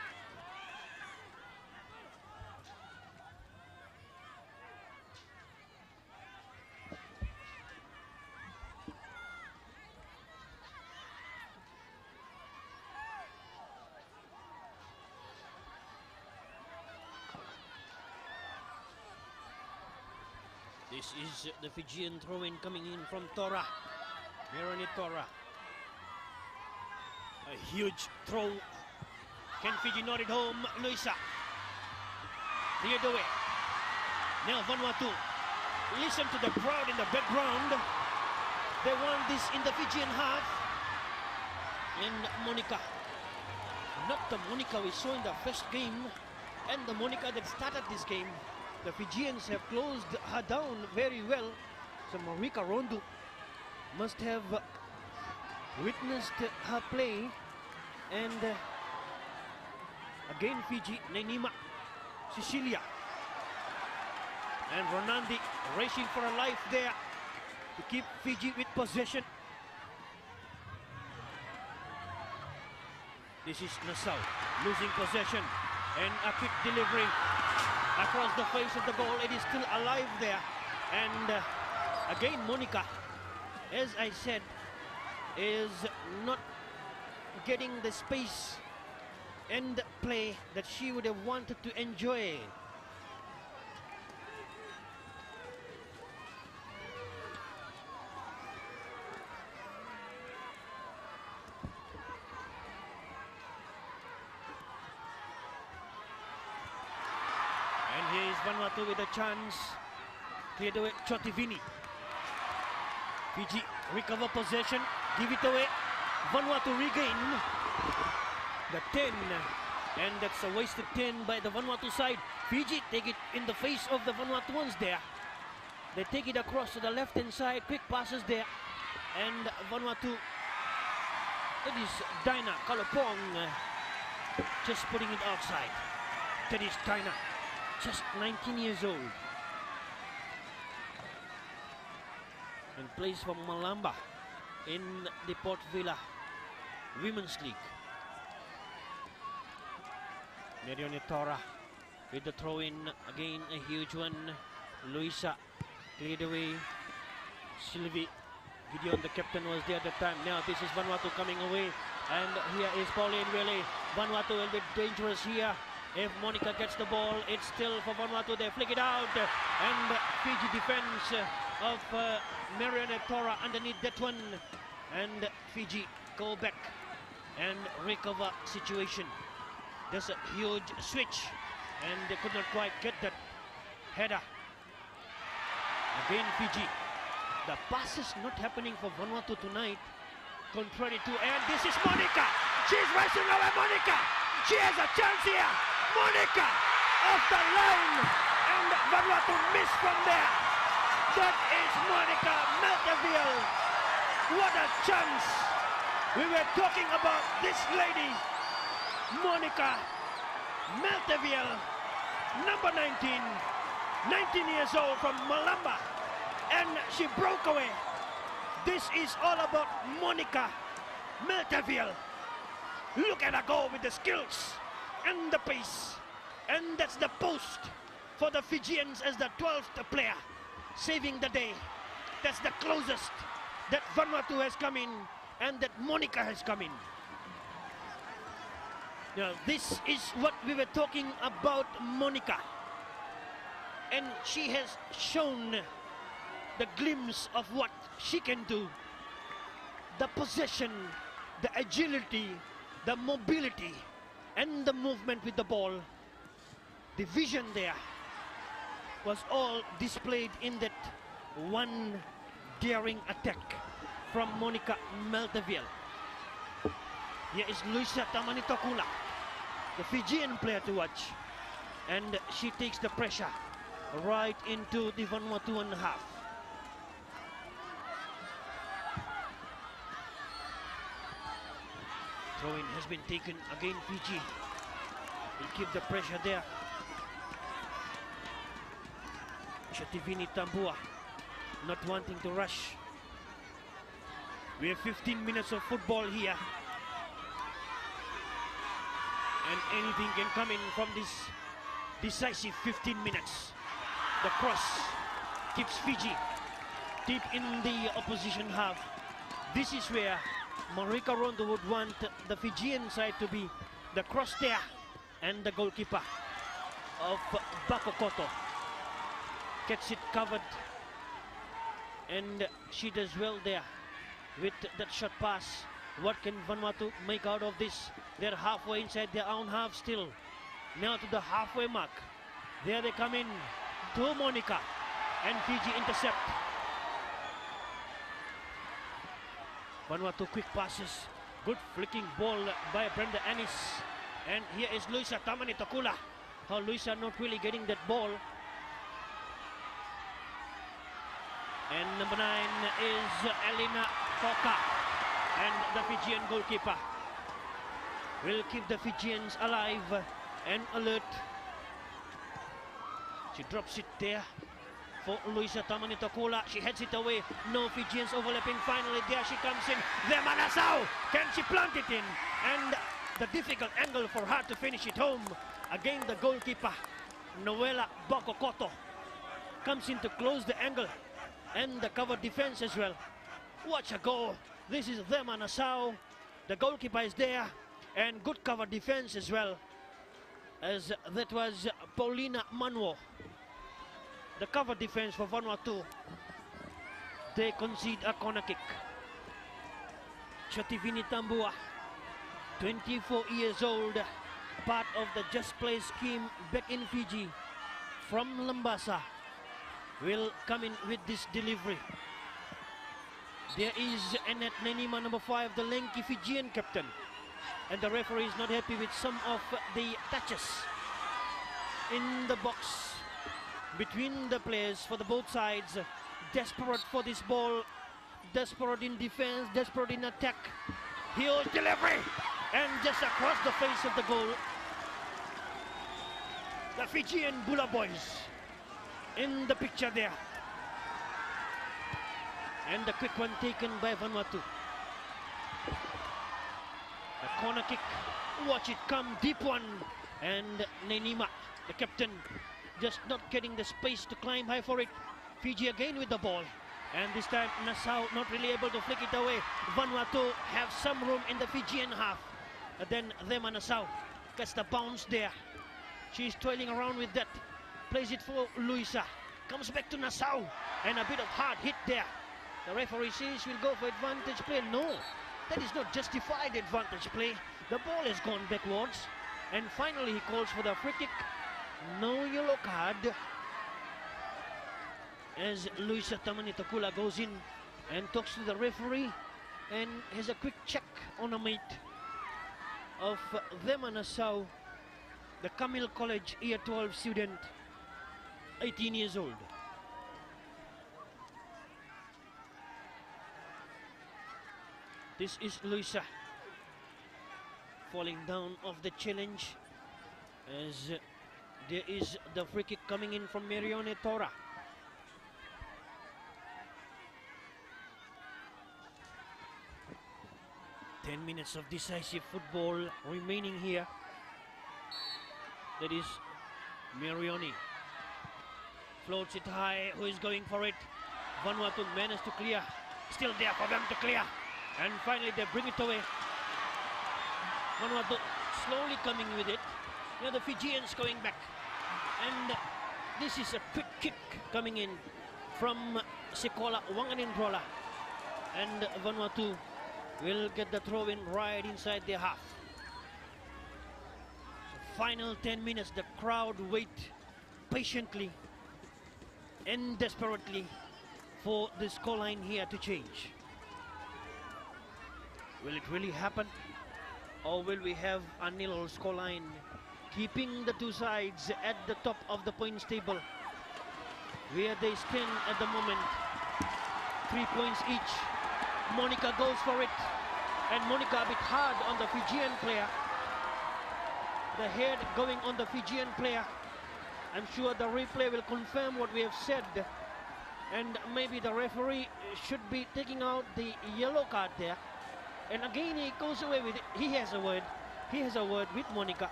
This is the Fijian throw-in coming in from Tora. Meroni Tora. A huge throw. Can Fiji knot it home? Luisa. Cleared away. Now Vanuatu. Listen to the crowd in the background. They want this in the Fijian half. And Monica. Not the Monica we saw in the first game. And the Monica that started this game. The Fijians have closed her down very well. So Marika Rondu must have witnessed her play. And again Fiji, Nenima, Cecilia. And Ronandi racing for a life there to keep Fiji with possession. This is Nassau losing possession, and a quick delivery across the face of the goal. It is still alive there, and again Monica, as I said, is not getting the space and play that she would have wanted to enjoy. And here is Vanuatu with a chance. Cleared away, Chotivini. Fiji recover possession, give it away. Vanuatu regain the 10, and that's a wasted 10 by the Vanuatu side. Fiji take it in the face of the Vanuatuans there. They take it across to the left-hand side, quick passes there, and Vanuatu, it is Dinah Kalopong just putting it outside. That is Dinah, just 19 years old, and plays for Malamba in the Port Vila Women's League. Marionetora with the throw-in, again a huge one. Luisa cleared away. Sylvie Gideon, the captain, was there at the time. Now this is Vanuatu coming away, and here is Pauline Willie. Vanuatu will be dangerous here. If Monica gets the ball, it's still for Vanuatu. They flick it out, and Fiji defense of Marionetora underneath that one, and Fiji go back and recover situation. There's a huge switch, and they could not quite get that header. Again Fiji. The pass is not happening for Vanuatu tonight, contrary to, and this is Monica. She's racing over Monica. She has a chance here. Monica off the line, and Vanuatu missed from there. That is Monica Melteville. What a chance. We were talking about this lady, Monica Melteville, number 19 years old from Malamba, and she broke away. This is all about Monica Melteville. Look at her go with the skills and the pace, and that's the post for the Fijians as the 12th player, saving the day. That's the closest that Vanuatu has come in, and that Monica has come in. Now this is what we were talking about Monica, and she has shown the glimpse of what she can do. The possession, the agility, the mobility, and the movement with the ball. The vision there was all displayed in that one daring attack from Monica Melteville. Here is Luisa Tamanitokula, the Fijian player to watch, and she takes the pressure right into the Vanuatuan half. Throw-in has been taken again. Fiji will keep the pressure there. Shativini Tambua not wanting to rush. We have 15 minutes of football here, and anything can come in from this decisive 15 minutes. The cross keeps Fiji deep in the opposition half. This is where Marika Rondo would want the Fijian side to be. The cross there, and the goalkeeper of Bakokoto gets it covered, and she does well there with that shot pass. What can Vanuatu make out of this? They're halfway inside their own half still. Now to the halfway mark. There they come in to Monica, and Fiji intercept. Vanuatu quick passes. Good flicking ball by Brenda Ennis. And here is Luisa Tamanitokula. How Luisa not really getting that ball. And number 9 is Elena Foka. And the Fijian goalkeeper will keep the Fijians alive and alert. She drops it there for Luisa Tamanitokula. She heads it away. No Fijians overlapping. Finally, there she comes in. There Manasau. Can she plant it in? And the difficult angle for her to finish it home. Again, the goalkeeper, Noela Bokokoto, comes in to close the angle and the cover defense as well. Watch a goal. This is Thema Nassau. The goalkeeper is there, and good cover defense as well, as that was Paulina Manuo. The cover defense for Vanuatu. They concede a corner kick. Chativini Tambua, 24 years old, part of the Just Play scheme back in Fiji, from Lambasa, will come in with this delivery. There is Annette Nenima, number 5, the lanky Fijian captain. And the referee is not happy with some of the touches in the box between the players for the both sides. Desperate for this ball, desperate in defense, desperate in attack. Huge delivery, and just across the face of the goal. The Fijian Bula boys in the picture there. And the quick one taken by Vanuatu. A corner kick, watch it come, deep one. And Nenima, the captain, just not getting the space to climb high for it. Fiji again with the ball. And this time Nassau not really able to flick it away. Vanuatu have some room in the Fijian half. Then Thema Nassau gets the bounce there. She's toiling around with that. Plays it for Luisa. Comes back to Nassau. And a bit of hard hit there. The referee says we'll go for advantage play. No, that is not justified advantage play. The ball has gone backwards. And finally he calls for the free kick. No yellow card. As Luisa Tamanitakula goes in and talks to the referee and has a quick check on a mate of Thema Nassau, the Camille College Year 12 student, 18 years old. This is Luisa falling down of the challenge, as there is the free kick coming in from Merione Tora. Ten minutes of decisive football remaining here. That is Merione. Floats it high. Who is going for it? Vanuatu managed to clear. Still there for them to clear. And finally they bring it away. Vanuatu slowly coming with it. Now the Fijians going back. And this is a quick kick coming in from Sekolah Wanganindrola. And Vanuatu will get the throw in right inside their half. So final 10 minutes, the crowd wait patiently and desperately for the scoreline here to change. Will it really happen? Or will we have a nil scoreline, keeping the two sides at the top of the points table, where they stand at the moment, 3 points each. Monica goes for it, and Monica a bit hard on the Fijian player. The head going on the Fijian player. I'm sure the replay will confirm what we have said, and maybe the referee should be taking out the yellow card there. And again he goes away with it. He has a word with Monica.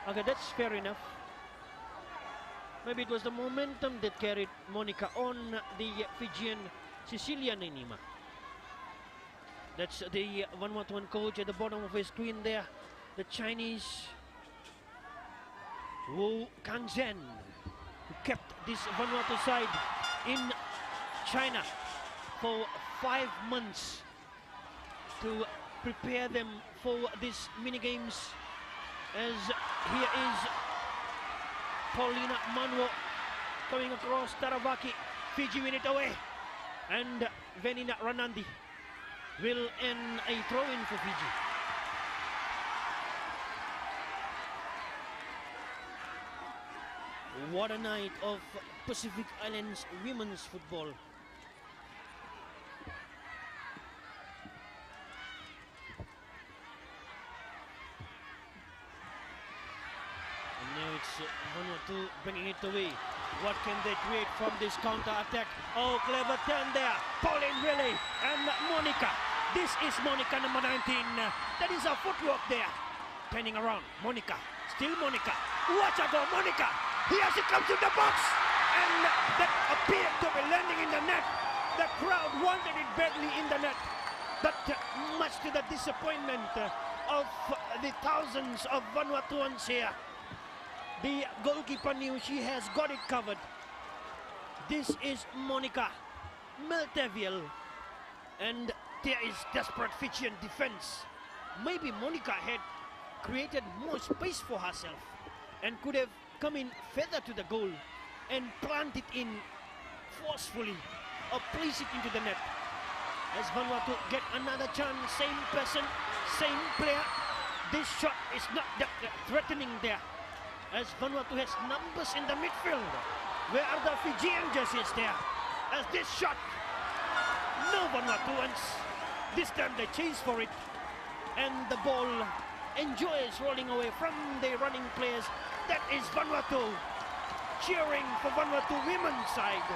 Okay, that's fair enough. Maybe it was the momentum that carried Monica on the Fijian Cecilia Nenima. That's the Vanuatuan coach at the bottom of his screen there. The Chinese Wu Kangzhen, who kept this Vanuatu side in China for 5 months to prepare them for these mini games. As here is Paulina Manuo coming across Taravaki. Fiji win it away, and Venina Ranandi will end a throw-in for Fiji. What a night of Pacific Islands women's football. And now it's Vanuatu bringing it away. What can they create from this counter-attack? Oh, clever turn there. Pauline Riley and Monica. This is Monica, number 19. That is a footwork there. turning around. Monica, still Monica. Watch out for Monica. Here she comes to the box. And that appeared to be landing in the net. The crowd wanted it badly in the net. But much to the disappointment of the thousands of Vanuatuans here, the goalkeeper knew she has got it covered. This is Monica Melteviel. And there is desperate Fijian defense. Maybe Monica had created more space for herself and could have come in further to the goal and plant it in forcefully or place it into the net. As Vanuatu get another chance, same person, same player. This shot is not threatening there, as Vanuatu has numbers in the midfield. Where are the Fijian jerseys there? As this shot, no Vanuatuans. This time they chase for it, and the ball enjoys rolling away from the running players. That is Vanuatu cheering for Vanuatu women's side.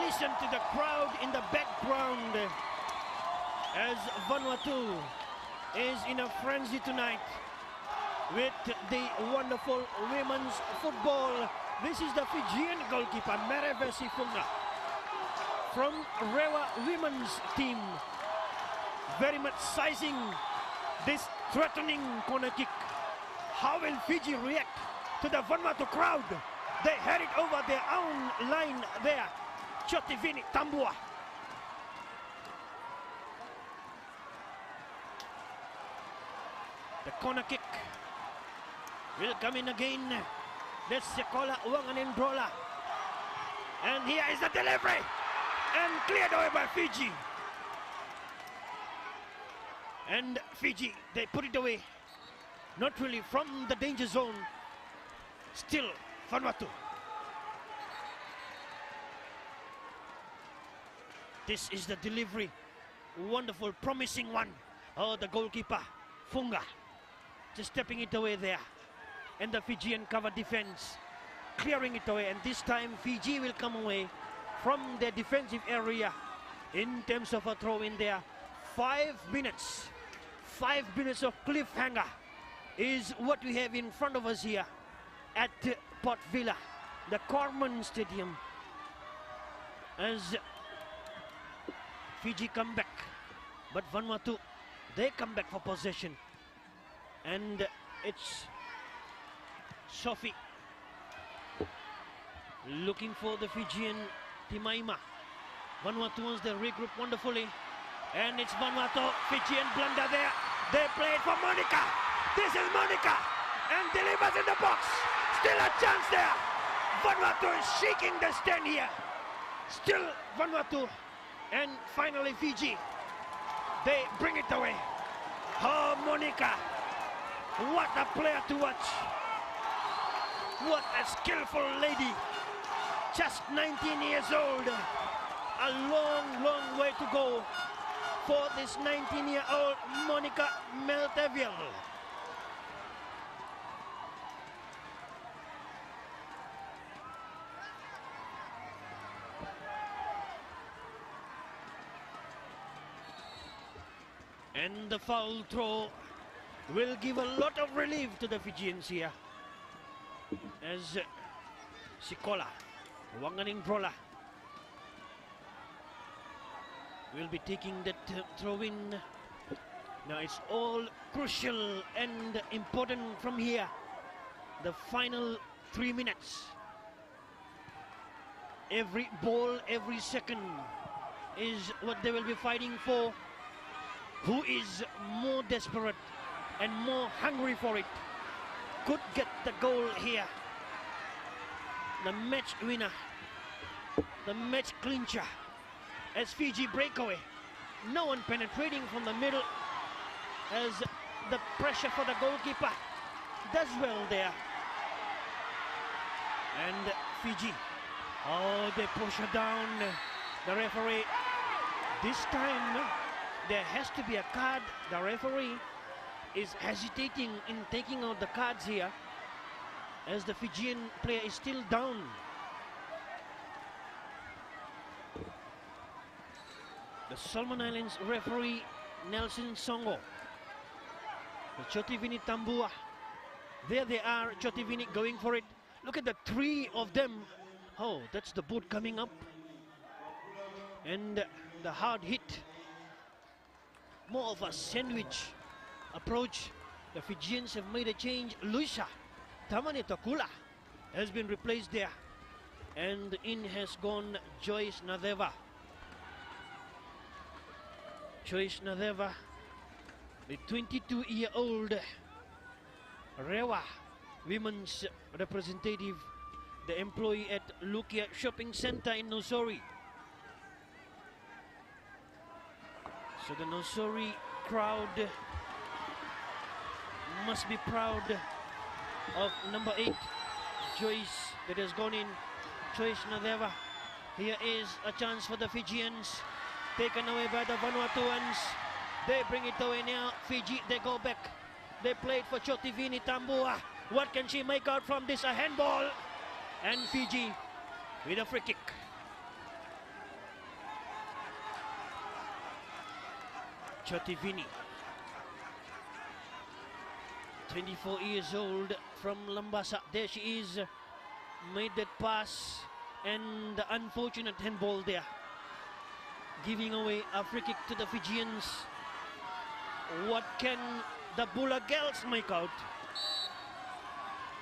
Listen to the crowd in the background as Vanuatu is in a frenzy tonight with the wonderful women's football. This is the Fijian goalkeeper, Marevesi Funga, from Rewa women's team, very much sizing this threatening corner kick. How will Fiji react to the Vanuatu crowd? They had it over their own line there. Chotivini Tambua. The corner kick will come in again. That's Sekola Wanganendrola. And here is the delivery. And cleared away by Fiji. And Fiji, they put it away. Not really from the danger zone. Still Vanuatu. This is the delivery. Wonderful, promising one. Oh, the goalkeeper, Funga, just stepping it away there. And the Fijian cover defense, clearing it away. And this time, Fiji will come away from their defensive area in terms of a throw in there. 5 minutes. 5 minutes of cliffhanger is what we have in front of us here at Port Vila, the Corman Stadium. As Fiji come back, but Vanuatu, they come back for possession. And it's Sophie looking for the Fijian Timaima. Vanuatuans, they regroup wonderfully. And it's Vanuatu, Fijian blunder there. They play it for Monica. This is Monica. And delivers in the box. Still a chance there. Vanuatu is shaking the stand here. Still Vanuatu. And finally Fiji, they bring it away. Oh, Monica, what a player to watch. What a skillful lady. Just 19 years old. A long, long way to go for this 19-year-old Monica Melteviel. And the foul throw will give a lot of relief to the Fijians here. As Sikola, Wanganendrola will be taking that throw-in. Now it's all crucial and important from here. The final 3 minutes. Every ball, every second is what they will be fighting for. Who is more desperate and more hungry for it could get the goal here. The match winner, the match clincher, as Fiji breakaway. No one penetrating from the middle, as the pressure for the goalkeeper does well there. And Fiji, oh, they push her down. The referee, this time there has to be a card. The referee is hesitating in taking out the cards here, as the Fijian player is still down. The Solomon Islands referee, Nelson Songo, Chotivini Tambua. There they are, Chotivini going for it. Look at the three of them. Oh, that's the boat coming up. And the hard hit. More of a sandwich approach. The Fijians have made a change. Luisa Tamane Takula has been replaced there. And in has gone Joyce Nadeva. Joyce Nadeva, the 22-year-old Rewa women's representative, the employee at Lukia Shopping Center in Nosori. So the Nosori crowd must be proud of number 8, Joyce, that has gone in. Joyce Nadeva. Here is a chance for the Fijians. Taken away by the Vanuatuans. They bring it away now. Fiji, they go back. They played for Chotivini Tambua. What can she make out from this? A handball. And Fiji with a free kick. Chotivini, 24 years old from Lambasa. There she is. Made that pass. And the unfortunate handball there, giving away a free kick to the Fijians. What can the Bula girls make out?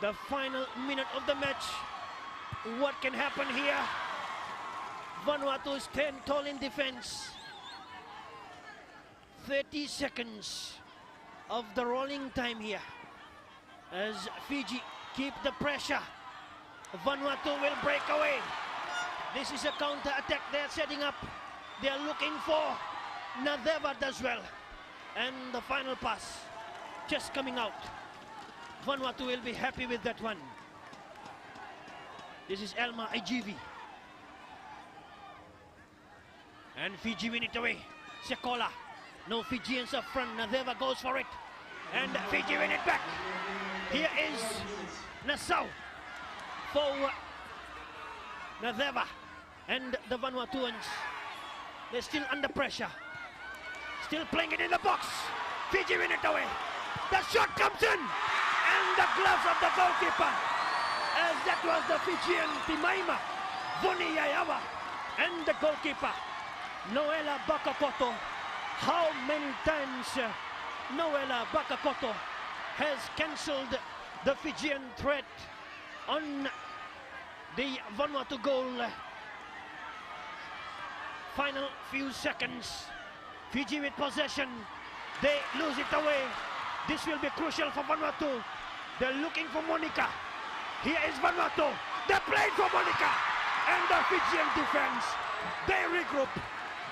The final minute of the match. What can happen here? Vanuatu is 10 tall in defense. 30 seconds of the rolling time here as Fiji keep the pressure. Vanuatu will break away. This is a counter-attack they're setting up. They're looking for Nadeva as well. And the final pass just coming out. Vanuatu will be happy with that one. This is Elma Ijivi. And Fiji win it away. Sekola. No Fijians up front. Nadeva goes for it. And Fiji win it back. Here is Nassau for Nadeva and the Vanuatuans. They're still under pressure. Still playing it in the box. Fiji win it away. The shot comes in. And the gloves of the goalkeeper. As that was the Fijian Timaima, Voni Yayawa, and the goalkeeper, Noela Bakakoto. How many times Noela Bakakoto has cancelled the Fijian threat on the Vanuatu goal. Final few seconds. Fiji with possession. They lose it away. This will be crucial for Vanuatu. They're looking for Monica. Here is Vanuatu. They played for Monica. And the Fijian defense. They regroup.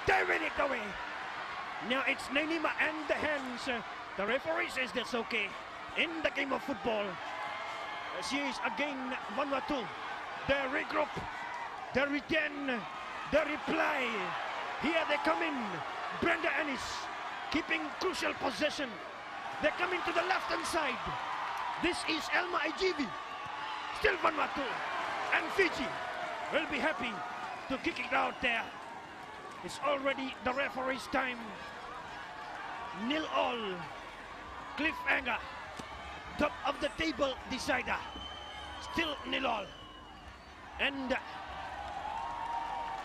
They win it away. Now it's Nainima and the hands. The referee says that's okay. In the game of football. She is again Vanuatu. They regroup. They return. They reply. Here they come in. Brenda Ennis keeping crucial possession. They're coming to the left-hand side. This is Elma Ijivi. Still Vanuatu. And Fiji will be happy to kick it out there. It's already the referee's time. 0-0. Cliffhanger. Top of the table decider. Still 0-0. And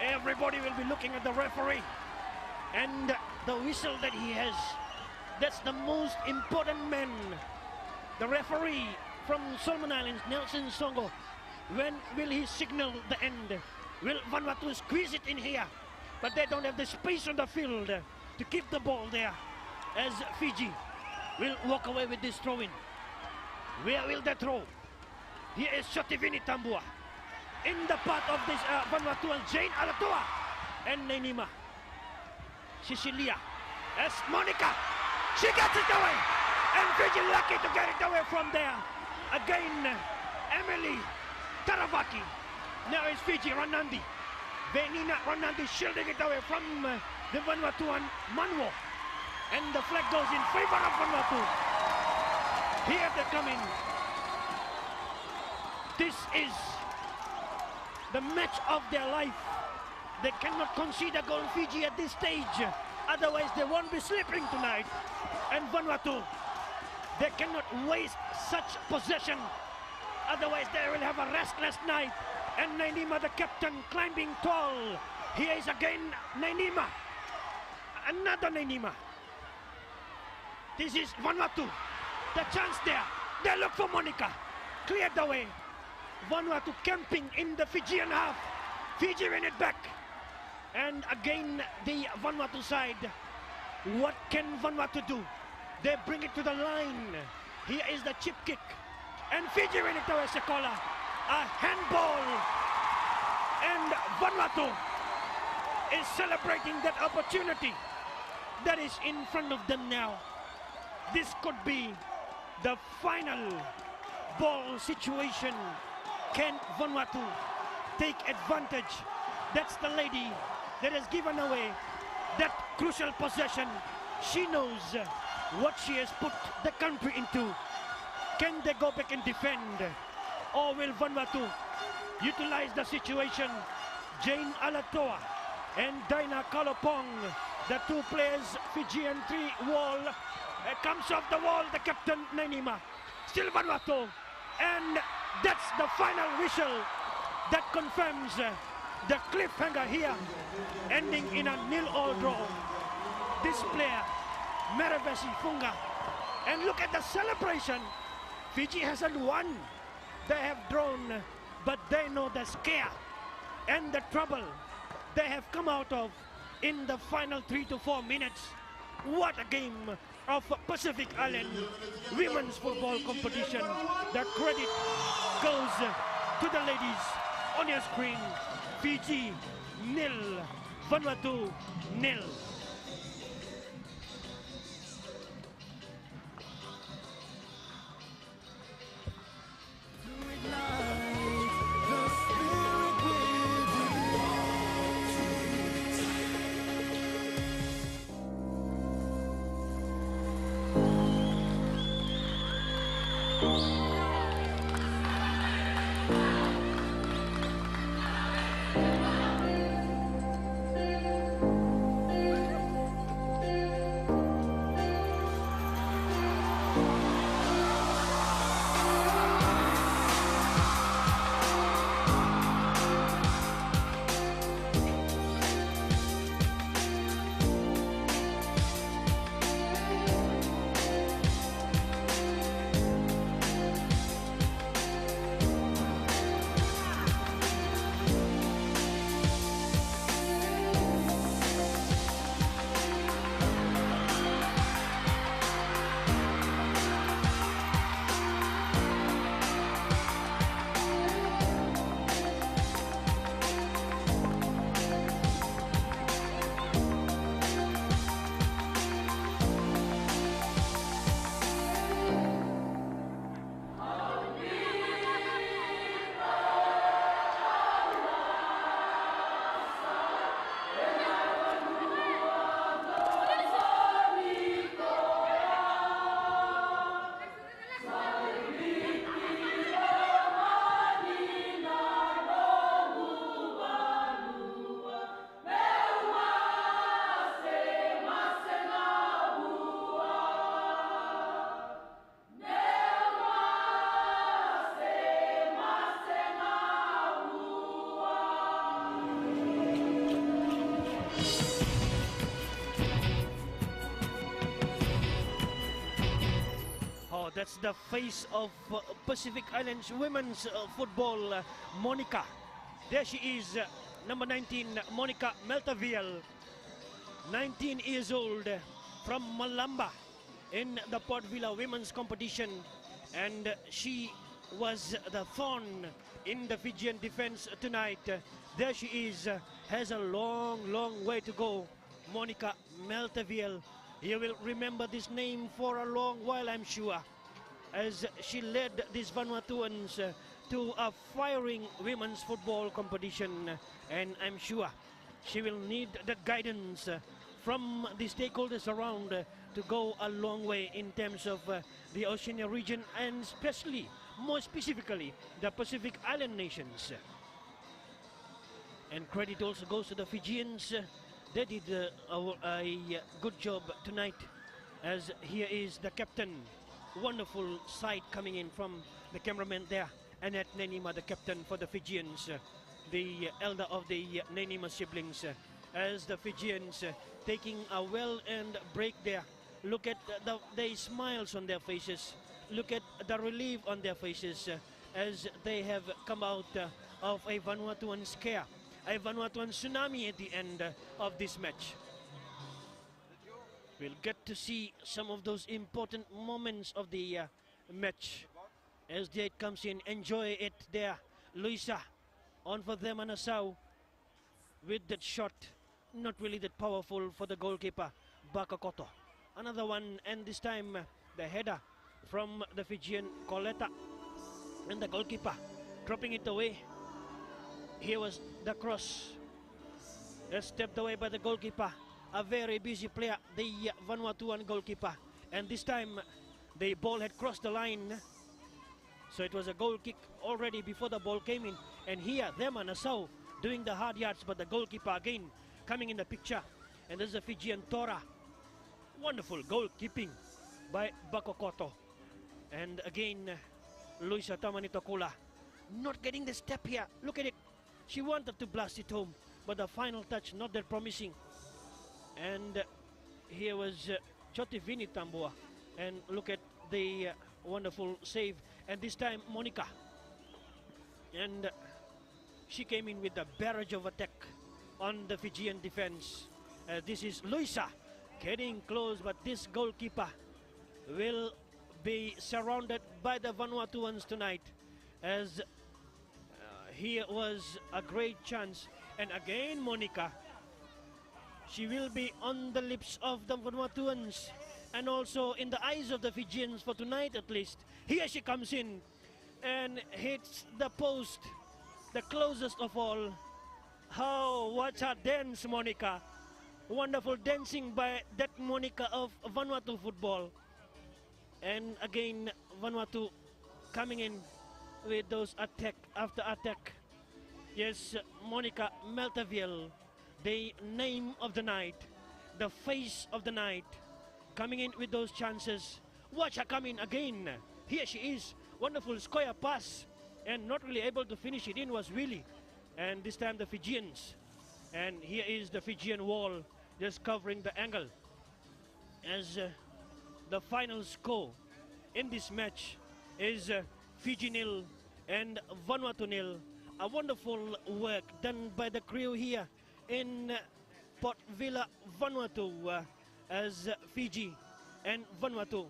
everybody will be looking at the referee. And the whistle that he has. That's the most important man. The referee from Solomon Islands, Nelson Songo. When will he signal the end? Will Vanuatu squeeze it in here? But they don't have the space on the field to keep the ball there. As Fiji will walk away with this throw-in. Where will they throw? Here is Chotivini Tambua. In the path of this Vanuatuan, Jane Alatua. And Nainima. Cecilia. As Monica. She gets it away. And Fiji lucky to get it away from there. Again, Emily Taravaki. Now it's Fiji, Ranandi. Benina Ranandi shielding it away from the Vanuatuan Manwo. And the flag goes in favor of Vanuatu. Here they come in. This is the match of their life. They cannot concede a goal, Fiji, at this stage. Otherwise, they won't be sleeping tonight. And Vanuatu They cannot waste such possession. Otherwise, they will have a restless night. And Nainima, the captain, climbing tall. Here is again Nainima. Another Nainima. This is Vanuatu. The chance there. They look for Monica. Cleared the way. Vanuatu camping in the Fijian half. Fiji win it back. And again, the Vanuatu side. What can Vanuatu do? They bring it to the line. Here is the chip kick. And Fiji win it away, Sekola. A handball. And Vanuatu is celebrating that opportunity that is in front of them now. This could be the final ball situation. Can Vanuatu take advantage? That's the lady that has given away that crucial possession. She knows what she has put the country into. Can they go back and defend? Or will Vanuatu utilize the situation? Jane Alatoa and Dinah Kalopong, the two players, Fijian 3 wall, comes off the wall, the captain Nainima. Still Vanuatu. And that's the final whistle that confirms the cliffhanger here, ending in a 0-0 draw. This player, Merevesi Funga. And look at the celebration. Fiji hasn't won. They have drawn, but they know the scare and the trouble they have come out of in the final 3 to 4 minutes. What a game of Pacific Island women's football competition. The credit goes to the ladies on your screen. Fiji 0, Vanuatu 0. That's the face of Pacific Islands women's football, Monica. There she is, number 19, Monica Meltaviel, 19 years old, from Malamba in the Port Vila women's competition. And she was the thorn in the Fijian defense tonight. There she is, has a long, long way to go. Monica Meltaviel. You will remember this name for a long while, I'm sure, as she led these Vanuatuans to a firing women's football competition. And I'm sure she will need that guidance from the stakeholders around to go a long way in terms of the Oceania region, and especially, more specifically, the Pacific Island nations. And credit also goes to the Fijians. They did a good job tonight, as here is the captain, wonderful sight coming in from the cameraman there. Annette Nenima, the captain for the Fijians, the elder of the Nenima siblings, as the Fijians taking a well-earned break there. Look at the smiles on their faces. Look at the relief on their faces as they have come out of a Vanuatuan scare, a Vanuatuan tsunami at the end of this match. We'll get to see some of those important moments of the match as Jade comes in. Enjoy it there. Luisa on for them, Anasau with that shot. Not really that powerful for the goalkeeper, Bakakoto. Another one, and this time the header from the Fijian Coletta. And the goalkeeper dropping it away. Here was the cross. Stepped away by the goalkeeper. A very busy player, the Vanuatuan goalkeeper. And this time the ball had crossed the line. So it was a goal kick already before the ball came in. And here, them and Nassau doing the hard yards, but the goalkeeper again coming in the picture. And there's a Fijian Tora. Wonderful goalkeeping by Bakokoto. And again, Luisa Tamanitokula not getting the step here. Look at it. She wanted to blast it home, but the final touch not that promising. And here was Chotivini Tambua. And look at the wonderful save. And this time, Monica. And she came in with a barrage of attack on the Fijian defense. This is Luisa getting close, but this goalkeeper will be surrounded by the Vanuatuans tonight, as here was a great chance. And again, Monica, she will be on the lips of the Vanuatuans and also in the eyes of the Fijians for tonight at least. Here she comes in and hits the post, the closest of all. How, what's her dance, Monica? Wonderful dancing by that Monica of Vanuatu football. And again, Vanuatu coming in with those attack after attack. Yes, Monica Meltaville, the name of the night, the face of the night, coming in with those chances. Watch her come in again. Here she is. Wonderful square pass, and not really able to finish it in was Willie. And this time the Fijians. And here is the Fijian wall just covering the angle. As the final score in this match is Fiji nil and Vanuatu nil. A wonderful work done by the crew here in Port Vila, Vanuatu, as Fiji and Vanuatu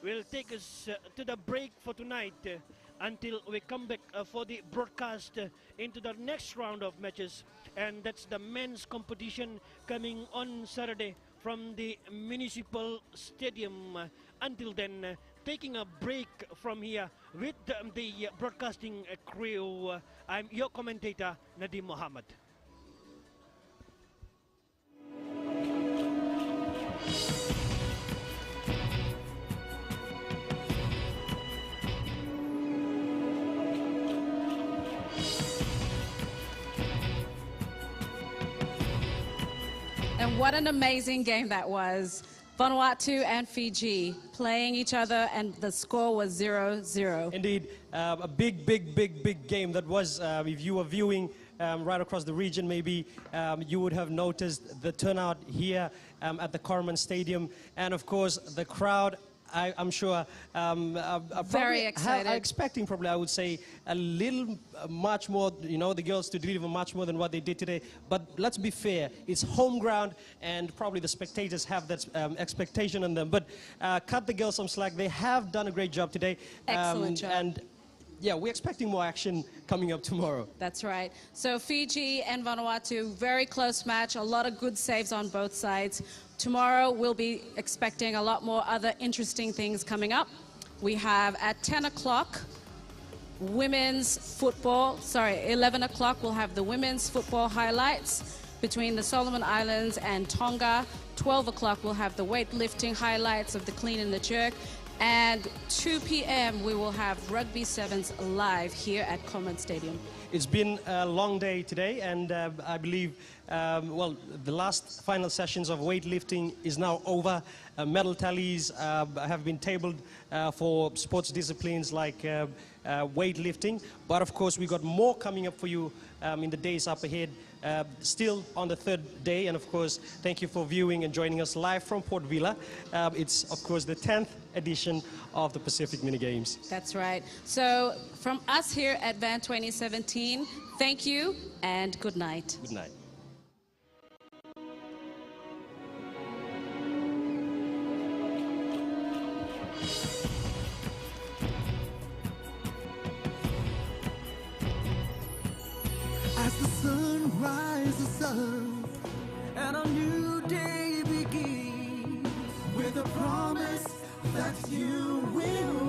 will take us to the break for tonight until we come back for the broadcast into the next round of matches, and that's the men's competition coming on Saturday from the Municipal Stadium. Until then, taking a break from here with the broadcasting crew. I'm your commentator, Nadim Mohammed. And what an amazing game that was. Vanuatu and Fiji playing each other, and the score was 0-0. Indeed, a big game that was. If you were viewing right across the region, maybe you would have noticed the turnout here at the Corman Stadium, and of course the crowd. I'm sure very excited. Are expecting probably, I would say, a little much more, you know, the girls to deliver much more than what they did today. But let's be fair, it's home ground, and probably the spectators have that expectation on them. But cut the girls some slack. They have done a great job today. Excellent job. And yeah, we're expecting more action coming up tomorrow. That's right. So Fiji and Vanuatu, very close match, a lot of good saves on both sides. Tomorrow we'll be expecting a lot more other interesting things coming up. We have at 10 o'clock women's football, 11 o'clock we'll have the women's football highlights between the Solomon Islands and Tonga. 12 o'clock we'll have the weightlifting highlights of the clean and the jerk. And 2 p.m. we will have Rugby Sevens live here at Common Stadium. It's been a long day today, and I believe, well, the last final sessions of weightlifting is now over. Medal tallies have been tabled for sports disciplines like weightlifting. But of course, we got more coming up for you in the days up ahead. Still on the third day, and of course, thank you for viewing and joining us live from Port Vila. It's, of course, the 10th edition of the Pacific Mini Games. That's right. So from us here at Van 2017, thank you and good night. Good night. As the sun rises up and a new day begins with a promise that you will